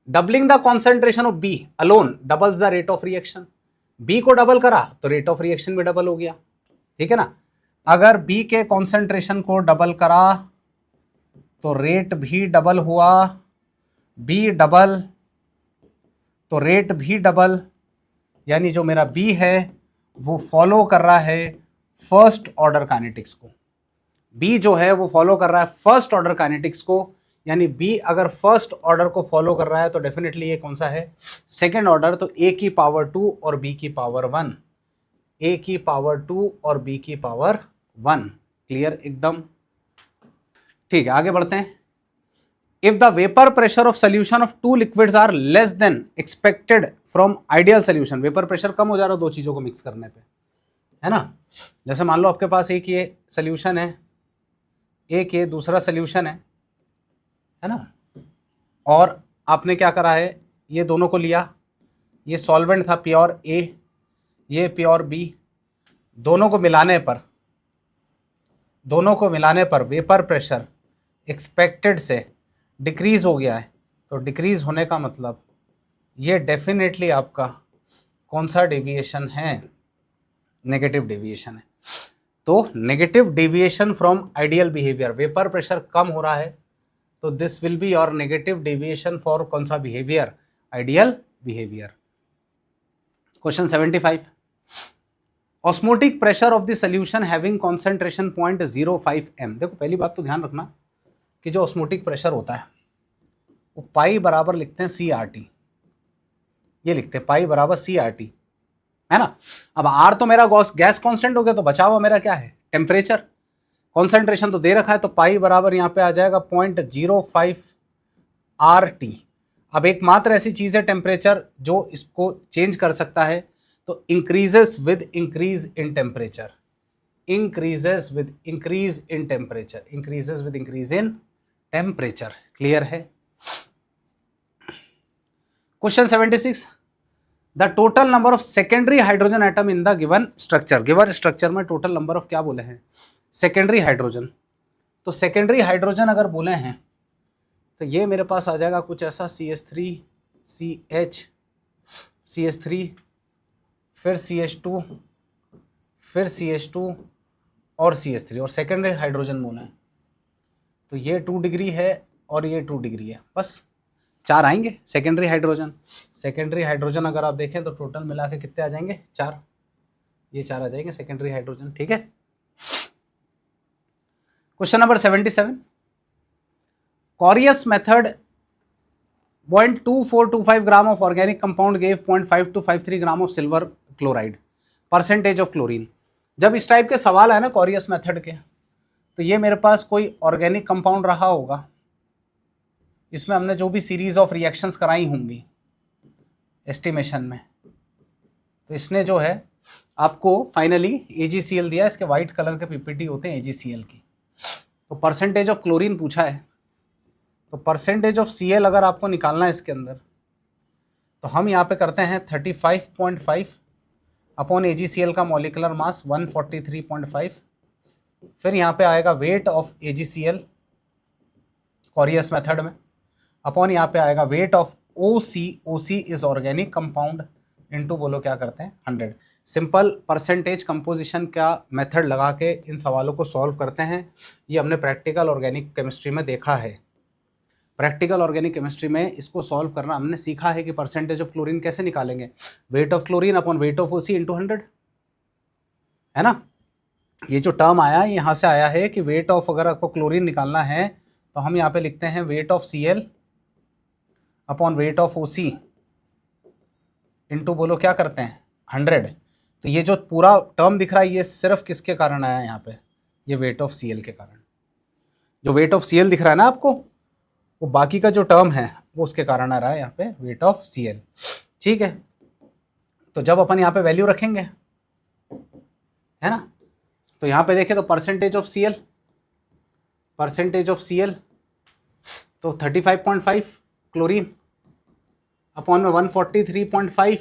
Doubling the concentration of B alone doubles the rate of reaction. B को डबल करा तो रेट ऑफ रिएक्शन भी डबल हो गया। ठीक है ना, अगर B के कॉन्सेंट्रेशन को डबल करा तो रेट भी डबल हुआ, B डबल तो रेट भी डबल, यानी जो मेरा B है वो फॉलो कर रहा है फर्स्ट ऑर्डर काइनेटिक्स को। B जो है वो फॉलो कर रहा है फर्स्ट ऑर्डर काइनेटिक्स को, यानी B अगर फर्स्ट ऑर्डर को फॉलो कर रहा है तो डेफिनेटली ये कौन सा है, सेकेंड ऑर्डर। तो A की पावर 2 और B की पावर 1, A की पावर 2 और B की पावर 1। क्लियर एकदम, ठीक है, आगे बढ़ते हैं। If the vapour pressure of solution of 2 liquids are less than expected from ideal solution, vapour pressure कम हो जा रहा है दो चीजों को मिक्स करने पे, है ना। जैसे मान लो आपके पास एक ये सोल्यूशन है, एक ये दूसरा सोल्यूशन है ना, और आपने क्या करा है, ये दोनों को लिया, ये सॉल्वेंट था प्योर ए, ये प्योर बी, दोनों को मिलाने पर वेपर प्रेशर एक्सपेक्टेड से डिक्रीज हो गया है। तो डिक्रीज होने का मतलब ये डेफिनेटली आपका कौन सा डेविएशन है, नेगेटिव डेविएशन है। तो negative deviation from ideal behaviour, vapour pressure कम हो रहा है तो this will be your negative deviation for कौन सा behaviour, ideal behaviour. Question 75, osmotic pressure of the solution having concentration 0.05 m। देखो पहली बात तो ध्यान रखना कि जो ऑस्मोटिक प्रेशर होता है वो पाई बराबर लिखते हैं CRT, ये लिखते हैं पाई बराबर CRT, है ना। अब R तो मेरा गैस कांस्टेंट हो गया, तो बचा हुआ मेरा क्या है, टेम्परेचर। कॉन्सेंट्रेशन तो दे रखा है, तो पाई बराबर यहाँ पे आ जाएगा 0.05 RT। अब एकमात्र ऐसी चीज है टेम्परेचर जो इसको चेंज कर सकता है, तो increases with increase in temperature, increases with increase in temperature, increases with increase in temperature. Clear है। Question 76, the total number of secondary hydrogen atom in the given structure. Given structure में total number of क्या बोले हैं, secondary hydrogen. तो secondary hydrogen अगर बोले हैं तो ये मेरे पास आ जाएगा कुछ ऐसा, CH3 CH CH3 फिर CH2 फिर CH2 और CH3, और सेकेंडरी हाइड्रोजन बोला है तो ये 2 डिग्री है और ये 2 डिग्री है, बस 4 आएंगे सेकेंडरी हाइड्रोजन। सेकेंडरी हाइड्रोजन अगर आप देखें तो टोटल मिला के कितने आ जाएंगे, 4, ये 4 आ जाएंगे सेकेंडरी हाइड्रोजन। ठीक है। Question number 77, Corius method 0.2425 gram of organic compound gave 0.5253 gram of silver chloride, percentage of chlorine. जब इस टाइप के सवाल है ना कॉरियस मेथड के, तो ये मेरे पास कोई ऑर्गेनिक कंपाउंड रहा होगा, इसमें हमने जो भी सीरीज ऑफ रिएक्शंस कराई होंगी एस्टिमेशन में, तो इसने जो है आपको फाइनली AgCl दिया, इसके वाइट कलर के PPT होते हैं AgCl की। तो परसेंटेज ऑफ क्लोरीन पूछा है, तो परसेंटेज ऑफ Cl अगर आपको निकालना है इसके अंदर, तो हम यहाँ पे करते हैं 35.5 अपॉन AgCl का मॉलिकुलर मास 143.5, फिर यहाँ पे आएगा वेट ऑफ AgCl कॉरियस मेथड में, अपॉन यहाँ पे आएगा wait of OC is organic compound into बोलो क्या करते हैं 100। सिंपल परसेंटेज कंपोजिशन का मेथड लगा के इन सवालों को सॉल्व करते हैं। ये हमने प्रैक्टिकल ऑर्गेनिक केमिस्ट्री में देखा है। प्रैक्टिकल ऑर्गेनिक केमिस्ट्री में इसको सॉल्व करना हमने सीखा है कि परसेंटेज ऑफ क्लोरीन कैसे निकालेंगे, weight of chlorine upon weight of OC into 100, है ना। ये जो टर्म आया यहाँ से आया है कि वेट ऑफ, अगर आपको क्लोरीन निकालना है तो हम यहाँ पे लिखते हैं weight of Cl upon weight of OC into बोलो क्या करते हैं 100। तो ये जो पूरा टर्म दिख रहा है ये सिर्फ किसके कारण आया है यहाँ पे, ये वेट ऑफ Cl के कारण। जो वेट ऑफ Cl दिख रहा है ना आपको, वो बाकी का जो टर्म है वो उसके कारण आ रहा है यहाँ पे वेट ऑफ Cl। ठीक है। तो जब अपन यहाँ पे वैल्यू रखेंगे, है ना, तो यहाँ पे देखें तो परसेंटेज ऑफ Cl तो 35.5 क्लोरीन अपॉन में 143.5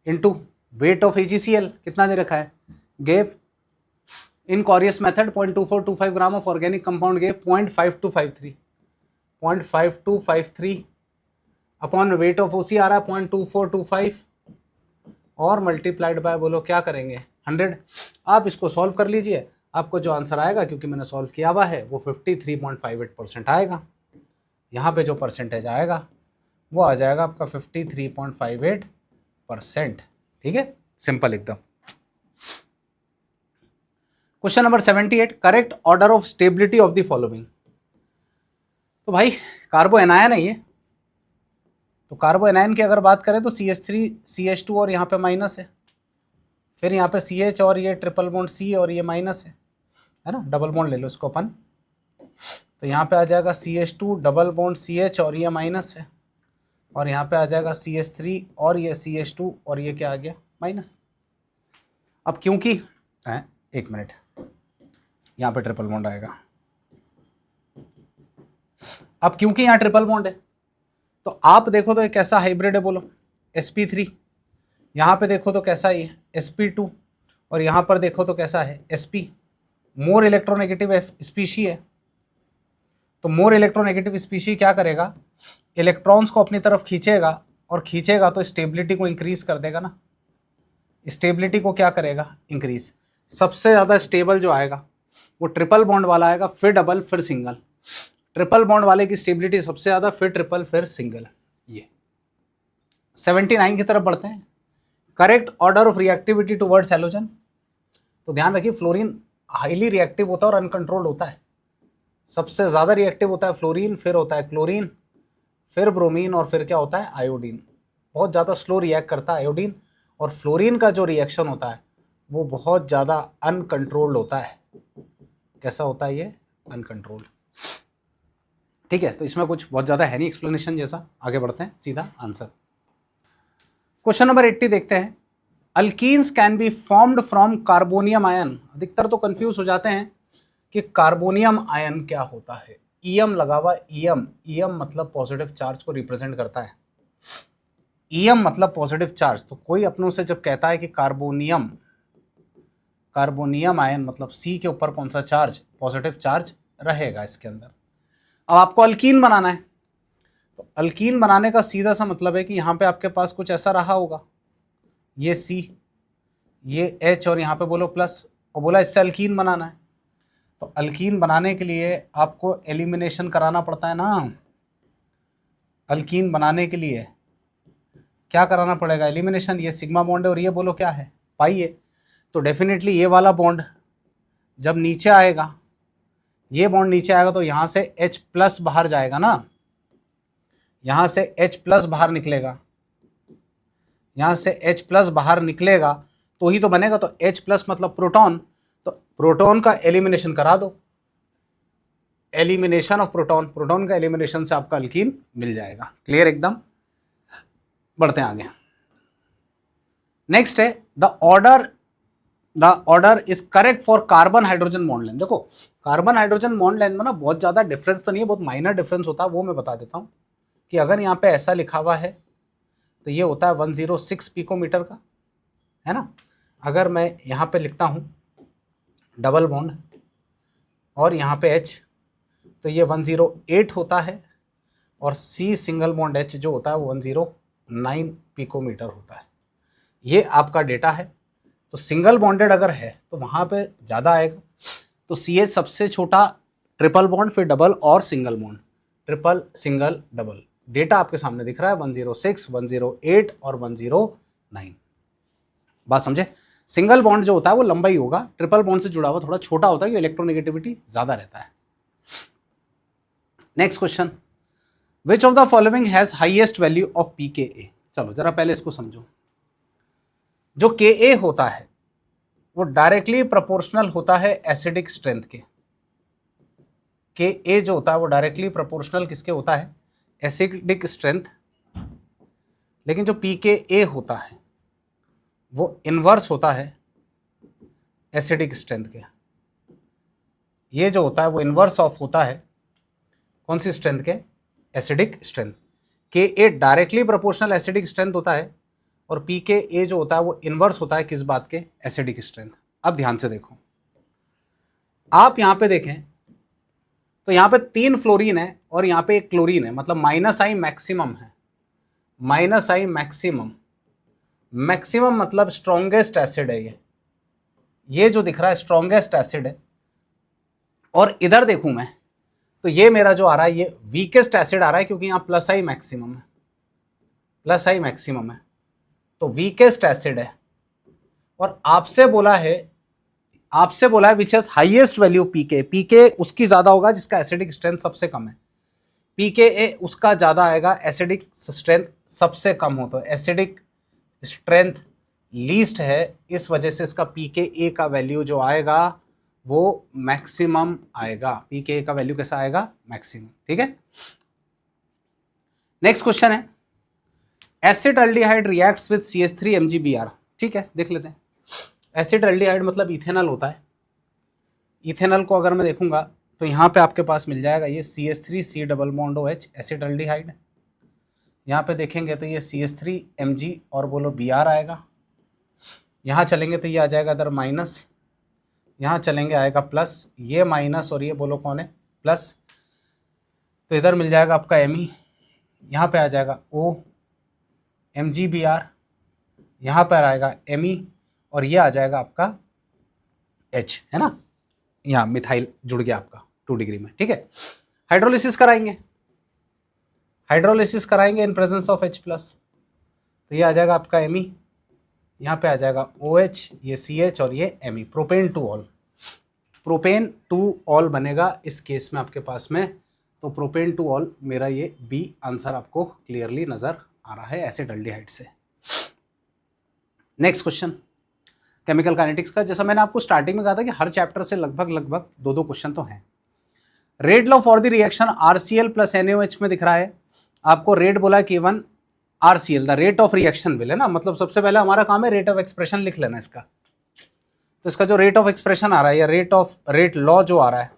इंटू वेट ऑफ AgCl कितना दे रखा है, gave in Carius method 0.2425 gram of organic compound gave 0.5253 upon weight of OC आ रहा है 0.2425 और मल्टीप्लाइड बाय बोलो क्या करेंगे 100। आप इसको सॉल्व कर लीजिए, आपको जो आंसर आएगा, क्योंकि मैंने सॉल्व किया हुआ है, वो 53.58% आएगा। यहाँ पे जो परसेंटेज आएगा वो आ जाएगा आपका 53.58%। ठीक है, सिंपल एकदम। Question number 78, correct order of stability of the following. तो भाई कार्बो एनायन है ये, तो कार्बो एनायन की अगर बात करें तो CH3 CH2 और यहाँ पे माइनस है, फिर यहाँ पे CH और ये ट्रिपल बॉन्ड C और ये माइनस है ना, डबल बॉन्ड ले लो इसको अपन, तो यहाँ पे आ जाएगा CH2 डबल बॉन्ड CH और ये माइनस है, और यहाँ पे आ जाएगा CH3 और ये CH2 और ये क्या आ गया माइनस। अब क्योंकि एक मिनट, यहाँ पे ट्रिपल बॉन्ड आएगा। अब क्योंकि यहाँ ट्रिपल बॉन्ड है तो आप देखो तो ये कैसा हाइब्रिड है बोलो, sp3। यहाँ पे देखो तो कैसा है sp2, और यहाँ पर देखो तो कैसा है sp। मोर इलेक्ट्रोनेगेटिव स्पीशी है, तो मोर इलेक्ट्रोनेगेटिव स्पीशी क्या करेगा, इलेक्ट्रॉन्स को अपनी तरफ खींचेगा, और खींचेगा तो स्टेबिलिटी को इंक्रीज कर देगा ना, स्टेबिलिटी को क्या करेगा, इंक्रीज। सबसे ज़्यादा स्टेबल जो आएगा वो ट्रिपल बॉन्ड वाला आएगा, फिर डबल फिर सिंगल। ट्रिपल बॉन्ड वाले की स्टेबिलिटी सबसे ज़्यादा, फिर ट्रिपल फिर सिंगल। ये 79 की तरफ बढ़ते हैं। Correct order of reactivity towards halogen. तो ध्यान रखिए फ्लोरीन हाईली रिएक्टिव होता है और अनकंट्रोल्ड होता है। सबसे ज़्यादा रिएक्टिव होता है फ्लोरीन, फिर होता है क्लोरीन, फिर ब्रोमीन, और फिर क्या होता है आयोडीन। बहुत ज़्यादा स्लो रिएक्ट करता है आयोडीन, और फ्लोरीन का जो रिएक्शन होता है वो बहुत ज़्यादा अनकंट्रोल्ड होता है। कैसा होता है ये, अनकंट्रोल्ड। ठीक है, तो इसमें कुछ बहुत ज़्यादा है नहीं एक्सप्लेनेशन जैसा। आगे बढ़ते हैं, सीधा आंसर। क्वेश्चन नंबर 80 देखते हैं। Alkenes can be formed from carbonium ion. अधिकतर तो कंफ्यूज हो जाते हैं कि कार्बोनियम आयन क्या होता है। ईएम लगा हुआ, ईएम, ईएम मतलब पॉजिटिव चार्ज को रिप्रेजेंट करता है। ईएम मतलब पॉजिटिव चार्ज। तो कोई अपनों से जब कहता है कि कार्बोनियम, कार्बोनियम आयन मतलब सी के ऊपर कौन सा चार्ज, पॉजिटिव चार्ज रहेगा इसके अंदर। अब आपको अल्कीन बनाना है, तो अल्कीन बनाने का सीधा सा मतलब है कि यहाँ पे आपके पास कुछ ऐसा रहा होगा, ये C, ये H, और यहाँ पे बोलो प्लस, और बोला इससे अल्कीन बनाना है। तो अल्कीन बनाने के लिए आपको एलिमिनेशन कराना पड़ता है ना। अल्कीन बनाने के लिए क्या कराना पड़ेगा, एलिमिनेशन। ये सिग्मा बॉन्ड है और ये बोलो क्या है, पाई है। तो डेफिनेटली ये वाला बॉन्ड जब नीचे आएगा, ये बॉन्ड नीचे आएगा, तो यहाँ से H प्लस बाहर जाएगा ना, यहाँ से H प्लस बाहर निकलेगा, यहाँ से H प्लस बाहर निकलेगा तो ही तो बनेगा। तो H प्लस मतलब प्रोटॉन, तो प्रोटॉन का एलिमिनेशन करा दो, एलिमिनेशन ऑफ प्रोटॉन, प्रोटॉन का एलिमिनेशन से आपका अल्कीन मिल जाएगा। क्लियर एकदम। बढ़ते हैं आगे। नेक्स्ट है the order is correct for carbon hydrogen bond length. देखो कार्बन हाइड्रोजन बॉन्ड लेंथ में ना बहुत ज़्यादा डिफरेंस तो नहीं है, बहुत माइनर डिफरेंस होता है, वो मैं बता देता हूँ। कि अगर यहाँ पे ऐसा लिखा हुआ है तो ये होता है 106 पिकोमीटर का, है ना। अगर मैं यहाँ पे लिखता हूँ डबल बॉन्ड और यहाँ पे H, तो ये 108 होता है, और C सिंगल बॉन्ड H जो होता है वो 109 पिकोमीटर होता है। ये आपका डेटा है। तो सिंगल बॉन्डेड अगर है तो वहाँ पे ज़्यादा आएगा। तो CH सबसे छोटा, ट्रिपल बॉन्ड, फिर डबल और single bond, triple single double. Data आपके सामने दिख रहा है 106, 108 और 109। बात समझे। सिंगल बॉन्ड जो होता है वो लंबा ही होगा, ट्रिपल बॉन्ड से जुड़ा हुआ थोड़ा छोटा होता है, कि इलेक्ट्रोनेगेटिविटी ज़्यादा रहता है। Next question, which of the following has highest value of pKa। चलो जरा पहले इसको समझो। जो Ka होता है वो डायरेक्टली प्रोपोर्शनल होता है एसिडिक स्ट्रेंथ के। Ka जो होता है वो डायरेक्टली प्रोपोर्शनल किसके होता है, एसिडिक स्ट्रेंथ। लेकिन जो pKa होता है वो इन्वर्स होता है एसिडिक स्ट्रेंथ के। ये जो होता है वो इन्वर्स ऑफ होता है कौन सी स्ट्रेंथ के, acidic strength. Ka directly proportional acidic strength होता है, और pKa जो होता है वो इन्वर्स होता है किस बात के, एसिडिक स्ट्रेंथ। अब ध्यान से देखो, आप यहाँ पे देखें तो यहाँ पे 3 फ्लोरीन है और यहाँ पे 1 क्लोरीन है, मतलब -I मैक्सिमम है। -I मैक्सिमम, मैक्सिमम मतलब स्ट्रॉन्गेस्ट एसिड है ये जो दिख रहा है स्ट्रॉन्गेस्ट एसिड है। और इधर देखूं मैं तो ये मेरा जो आ रहा है ये वीकेस्ट एसिड आ रहा है, क्योंकि यहाँ +I मैक्सिमम है, +I मैक्सिमम है, तो वीकेस्ट एसिड है। और आपसे बोला है which has highest value of pK उसकी ज़्यादा होगा जिसका एसिडिक स्ट्रेंथ सबसे कम है। pKa उसका ज़्यादा आएगा, एसिडिक स्ट्रेंथ सबसे कम हो, तो एसिडिक स्ट्रेंथ लीस्ट है, इस वजह से इसका pKa का वैल्यू जो आएगा वो मैक्सिमम आएगा। pKa का वैल्यू कैसा आएगा, मैक्सिमम। ठीक है। नेक्स्ट क्वेश्चन है, acetaldehyde reacts with CH3 MgBr। ठीक है, देख लेते हैं। एसिटाल्डिहाइड मतलब इथेनॉल होता है। इथेनॉल को अगर मैं देखूंगा तो यहाँ पे आपके पास मिल जाएगा ये CH3 C double bond OH acetaldehyde. यहाँ पे देखेंगे तो ये CH3Mg और बोलो Br आएगा। यहाँ चलेंगे तो ये आ जाएगा इधर माइनस, यहाँ चलेंगे आएगा प्लस, ये माइनस और ये बोलो कौन है प्लस, तो इधर मिल जाएगा आपका Me, यहाँ पे आ जाएगा O MgBr, यहाँ पर आएगा Me और ये आ जाएगा आपका H, है ना, यहाँ मिथाइल जुड़ गया आपका 2 डिग्री में। ठीक है, हाइड्रोलिसिस कराएंगे इन प्रेजेंस ऑफ H प्लस, तो ये आ जाएगा आपका Me, यहाँ पे आ जाएगा OH, ये CH और ये Me, प्रोपेन टू ऑल बनेगा इस केस में आपके पास में। तो प्रोपेन टू ऑल मेरा ये बी आंसर आपको क्लियरली नजर आ रहा है एसिडल्डिहाइड से। नेक्स्ट क्वेश्चन केमिकल काइनेटिक्स का, जैसा मैंने आपको स्टार्टिंग में कहा था कि हर चैप्टर से लगभग 2 क्वेश्चन तो हैं। Rate law for the reaction RCl plus NaOH में दिख रहा है आपको, रेट बोला कि 1 RCl the rate of reaction will, है ना, मतलब सबसे पहले हमारा काम है रेट ऑफ एक्सप्रेशन लिख लेना इसका। तो इसका जो रेट ऑफ एक्सप्रेशन आ रहा है या रेट लॉ जो आ रहा है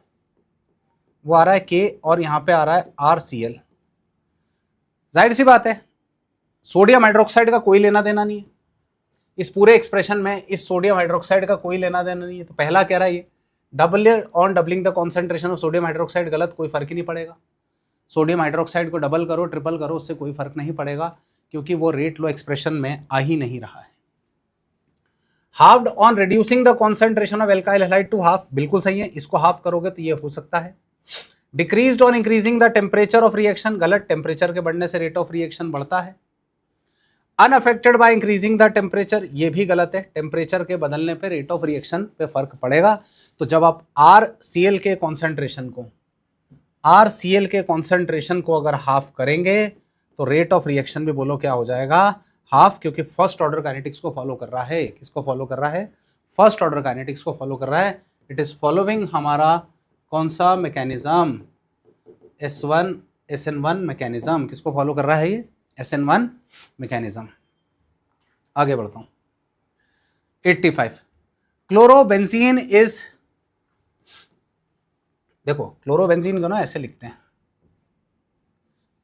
वो आ रहा है K और यहाँ पे आ रहा है RCl। जाहिर सी बात है सोडियम हाइड्रोक्साइड का कोई लेना देना नहीं है इस पूरे एक्सप्रेशन में, इस सोडियम हाइड्रोक्साइड का कोई लेना देना नहीं है। तो पहला कह रहा है ये doubling the concentration of sodium hydroxide, गलत, कोई फर्क ही नहीं पड़ेगा। सोडियम हाइड्रोक्साइड को डबल करो ट्रिपल करो उससे कोई फर्क नहीं पड़ेगा क्योंकि वो रेट लॉ एक्सप्रेशन में आ ही नहीं रहा है। Halved on reducing the concentration of alkyl halide to half, बिल्कुल सही है, इसको हाफ करोगे तो ये हो सकता है। Decreased on increasing the temperature of reaction, गलत, टेम्परेचर के बढ़ने से रेट ऑफ रिएक्शन बढ़ता है। Unaffected by increasing the temperature, ये भी गलत है, टेम्परेचर के बदलने पे रेट ऑफ रिएक्शन पे फर्क पड़ेगा। तो जब आप RCl के कॉन्सेंट्रेशन को अगर हाफ करेंगे तो रेट ऑफ रिएक्शन भी बोलो क्या हो जाएगा, हाफ, क्योंकि फर्स्ट ऑर्डर काइनेटिक्स को फॉलो कर रहा है। किसको फॉलो कर रहा है, फर्स्ट ऑर्डर काइनेटिक्स को फॉलो कर रहा है। इट इज फॉलोइंग हमारा कौन सा मैकेनिज्म, SN1 मैकेनिज्म, किसको फॉलो कर रहा है ये, SN1 मैकेनिज्म। आगे बढ़ता हूं, 85 क्लोरोबेंजीन इज, देखो क्लोरोबेंजीन को ना ऐसे लिखते हैं,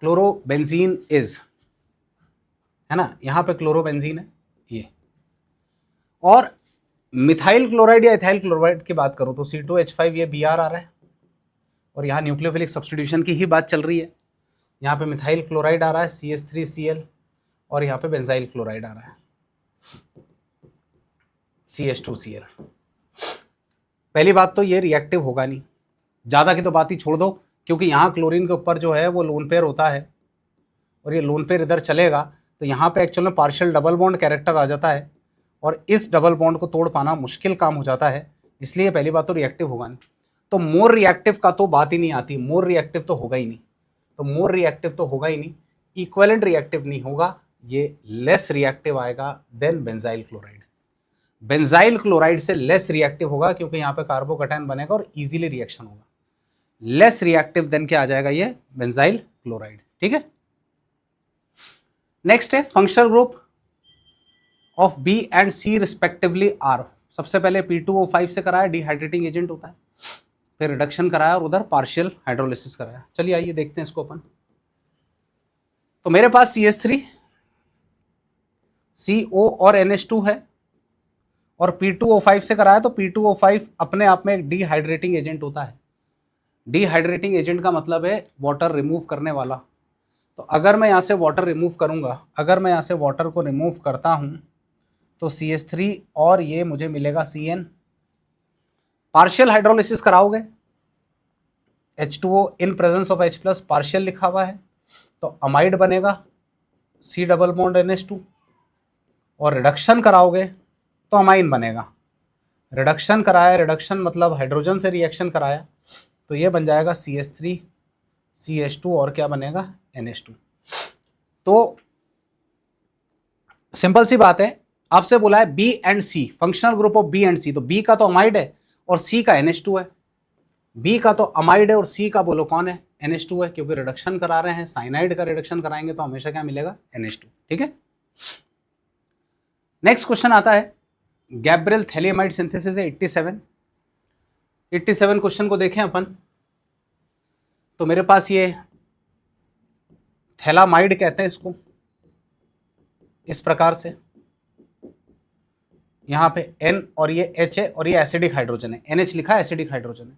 क्लोरोबेंजीन इज, है ना, यहां पे क्लोरोबेंजीन है ये, और मिथाइल क्लोराइड या इथाइल क्लोराइड की बात करो तो C2H5 ये Br आ रहा है और यहाँ न्यूक्लियोफिलिक सब्स्टिट्यूशन की ही बात चल रही है। यहाँ पे मिथाइल क्लोराइड आ रहा है CH3Cl और यहाँ पे बेंजाइल क्लोराइड आ रहा है CH2Cl। पहली बात तो ये रिएक्टिव होगा नहीं, ज़्यादा की तो बात ही छोड़ दो क्योंकि यहाँ क्लोरीन के ऊपर जो है वो लोन पेयर होता है और ये लोन पेयर इधर चलेगा तो यहाँ पे एक्चुअल में पार्शियल डबल बॉन्ड कैरेक्टर आ जाता है और इस डबल बॉन्ड को तोड़ पाना मुश्किल काम हो जाता है, इसलिए पहली बात तो रिएक्टिव होगा नहीं। तो मोर रिएक्टिव का तो बात ही नहीं आती, मोर रिएक्टिव तो होगा ही नहीं, तो मोर रिएक्टिव तो होगा ही नहीं, इक्विवेलेंट रिएक्टिव नहीं होगा, ये लेस रिएक्टिव आएगा than benzyl chloride. Benzyl chloride से लेस रिएक्टिव होगा क्योंकि यहाँ पे कार्बोकैटायन बनेगा और इजीली रिएक्शन होगा, लेस रिएक्टिव देन क्या आ जाएगा ये बेंजाइल क्लोराइड। ठीक है, नेक्स्ट है functional group of B and C respectively R। सबसे पहले P2O5 से कराया, डिहाइड्रेटिंग एजेंट होता है, फिर रिडक्शन कराया और उधर पार्शियल हाइड्रोलिसिस कराया। चलिए आइए देखते हैं इसको अपन। तो मेरे पास CH3 CO और NH2 है और P2O5 से कराया, तो P2O5 अपने आप में एक डिहाइड्रेटिंग एजेंट होता है। डिहाइड्रेटिंग एजेंट का मतलब है वाटर रिमूव करने वाला। तो अगर मैं यहाँ से वाटर रिमूव करूँगा, अगर मैं यहाँ से वाटर को रिमूव करता हूँ तो CH3 और ये मुझे मिलेगा CN। पार्शियल हाइड्रोलिसिस कराओगे H2O in presence of H plus, partial लिखा हुआ है तो अमाइड बनेगा C डबल बॉन्ड NH2, और रिडक्शन कराओगे तो अमाइन बनेगा। रिडक्शन कराया, रिडक्शन मतलब हाइड्रोजन से रिएक्शन कराया तो ये बन जाएगा CH3 CH2 और क्या बनेगा NH2। तो सिंपल सी बात है, आपसे बोला है B and C, functional group of B and C, तो B का तो अमाइड है और C का NH2 है। B का तो अमाइड है और C का बोलो कौन है, NH2 है, क्योंकि रिडक्शन करा रहे हैं, साइनाइड का रिडक्शन कराएंगे तो हमेशा क्या मिलेगा NH2। ठीक है, नेक्स्ट क्वेश्चन आता है गैब्रियल थैलियमाइड सिंथेसिस है 87 क्वेश्चन को देखें अपन। तो मेरे पास ये थैलामाइड कहते हैं इसको, इस प्रकार से। यहाँ पे N और ये H है और ये एसिडिक हाइड्रोजन है, NH लिखा है, एसिडिक हाइड्रोजन है।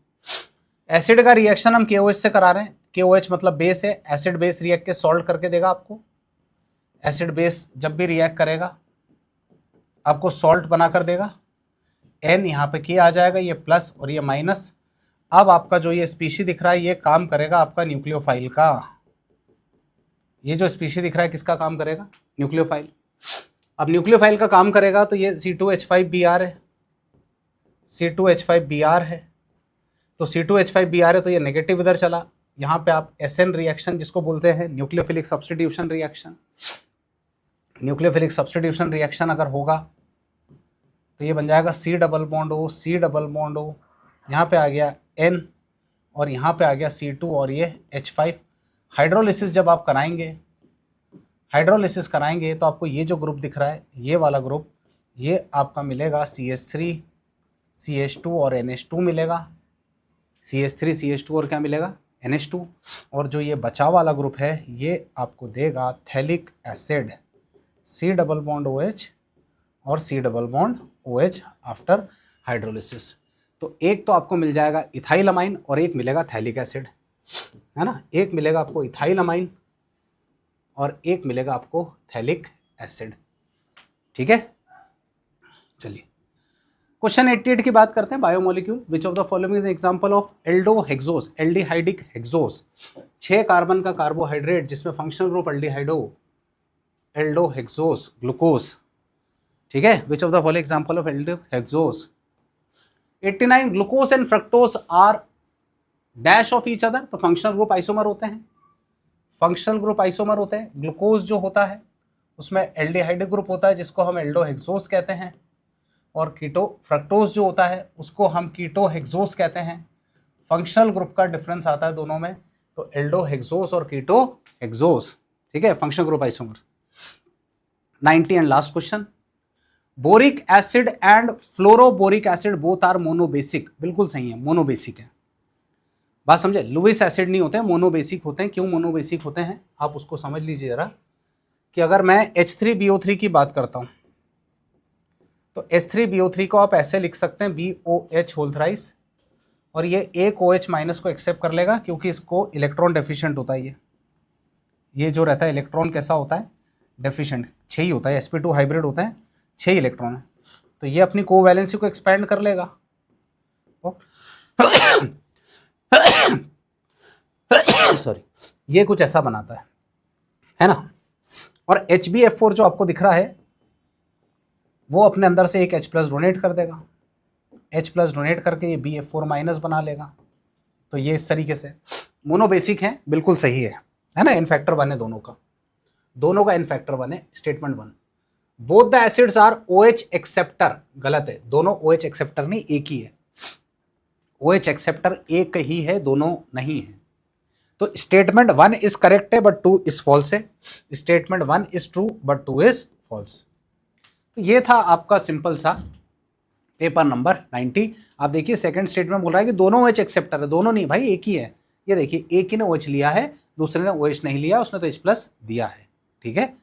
एसिड का रिएक्शन हम KOH से करा रहे हैं। KOH मतलब बेस है, एसिड बेस रिएक्ट के सॉल्ट करके देगा आपको। एसिड बेस जब भी रिएक्ट करेगा आपको सॉल्ट बनाकर देगा। N यहाँ पे K आ जाएगा, ये प्लस और ये माइनस। अब आपका जो ये स्पीशी दिख रहा है ये काम करेगा आपका न्यूक्लियोफाइल का। ये जो स्पीशी दिख रहा है किसका काम करेगा? न्यूक्लियोफाइल। अब न्यूक्लियोफाइल का काम करेगा तो ये C2H5Br है, C2H5Br है, तो C2H5Br है तो ये नेगेटिव इधर चला। यहाँ पे आप SN रिएक्शन जिसको बोलते हैं nucleophilic substitution reaction, nucleophilic substitution reaction अगर होगा तो ये बन जाएगा C double bond O, C double bond O, यहाँ पे आ गया N और यहाँ पे आ गया C2 और ये H5। हाइड्रोलिसिस जब आप कराएंगे, हाइड्रोलिसिस कराएंगे तो आपको ये जो ग्रुप दिख रहा है ये वाला ग्रुप, ये आपका मिलेगा CH3 CH2 और NH2 मिलेगा। CH3 CH2 और क्या मिलेगा? NH2। और जो ये बचा वाला ग्रुप है ये आपको देगा phthalic acid, C double bond OH और C double bond OH after hydrolysis. तो एक तो आपको मिल जाएगा इथाइल अमाइन और एक मिलेगा थैलिक एसिड, है ना। एक मिलेगा आपको इथाइल अमाइन और एक मिलेगा आपको थैलिक एसिड, ठीक है। चलिए क्वेश्चन 88 की बात करते हैं। Biomolecule which of the following is example of aldohexose, aldehydic hexose. 6 carbon का कार्बोहाइड्रेट जिसमें functional group aldehydo, aldohexose, glucose, ठीक है। Which of the following example of aldohexose. 89 glucose and fructose are dash of each other, तो functional group isomer होते हैं, functional group isomer होते हैं। Glucose जो होता है उसमें एल्डिहाइडिक ग्रुप होता है जिसको हम एल्डोहेक्सोस कहते हैं, और कीटो फ्रक्टोज जो होता है उसको हम कीटोहेक्सोस कहते हैं। फंक्शनल ग्रुप का डिफरेंस आता है दोनों में, तो एल्डोहेक्सोस और कीटोहेक्सोस, ठीक है, functional group isomer. 90 and last question. Boric acid and fluoroboric acid both are monobasic, बिल्कुल सही है, मोनोबेसिक है। बात समझे, लुईस एसिड नहीं होते हैं, मोनोबेसिक होते हैं। क्यों मोनोबेसिक होते हैं आप उसको समझ लीजिए जरा, कि अगर मैं H3BO3 की बात करता हूं तो H3BO3 को आप ऐसे लिख सकते हैं BOH होल थ्राइस, और ये एक OH माइनस को एक्सेप्ट कर लेगा क्योंकि इसको इलेक्ट्रॉन डेफिशिएंट होता है। ये जो रहता है इलेक्ट्रॉन कैसा होता है? डेफिशिएंट, 6 ही होता है। sp2 हाइब्रिड होता है, 6 इलेक्ट्रॉन है, तो ये अपनी कोवैलेंसी को एक्सपेंड कर लेगा। सॉरी, ये कुछ ऐसा बनाता है ना। और HbF4 जो आपको दिख रहा है वो अपने अंदर से एक H प्लस डोनेट कर देगा, H प्लस डोनेट करके ये BF4 माइनस बना लेगा। तो ये इस तरीके से मोनोबेसिक है, बिल्कुल सही है ना। इन फैक्टर 1 है दोनों का इन फैक्टर 1 है। Statement 1, both the acids are OH acceptor, गलत है, दोनों OH एक्सेप्टर नहीं, एक ही है। OH एक्सेप्टर एक ही है, दोनों नहीं है। तो स्टेटमेंट 1 इज करेक्ट है बट 2 इज फॉल्स है। Statement 1 is true but 2 is false. तो ये था आपका सिंपल सा पेपर नंबर 90। आप देखिए सेकंड स्टेटमेंट बोल रहा है कि दोनों OH एक्सेप्टर है, दोनों नहीं भाई, एक ही है। ये देखिए एक ही ने OH लिया है, दूसरे ने OH नहीं लिया, उसने तो H प्लस दिया है, ठीक है।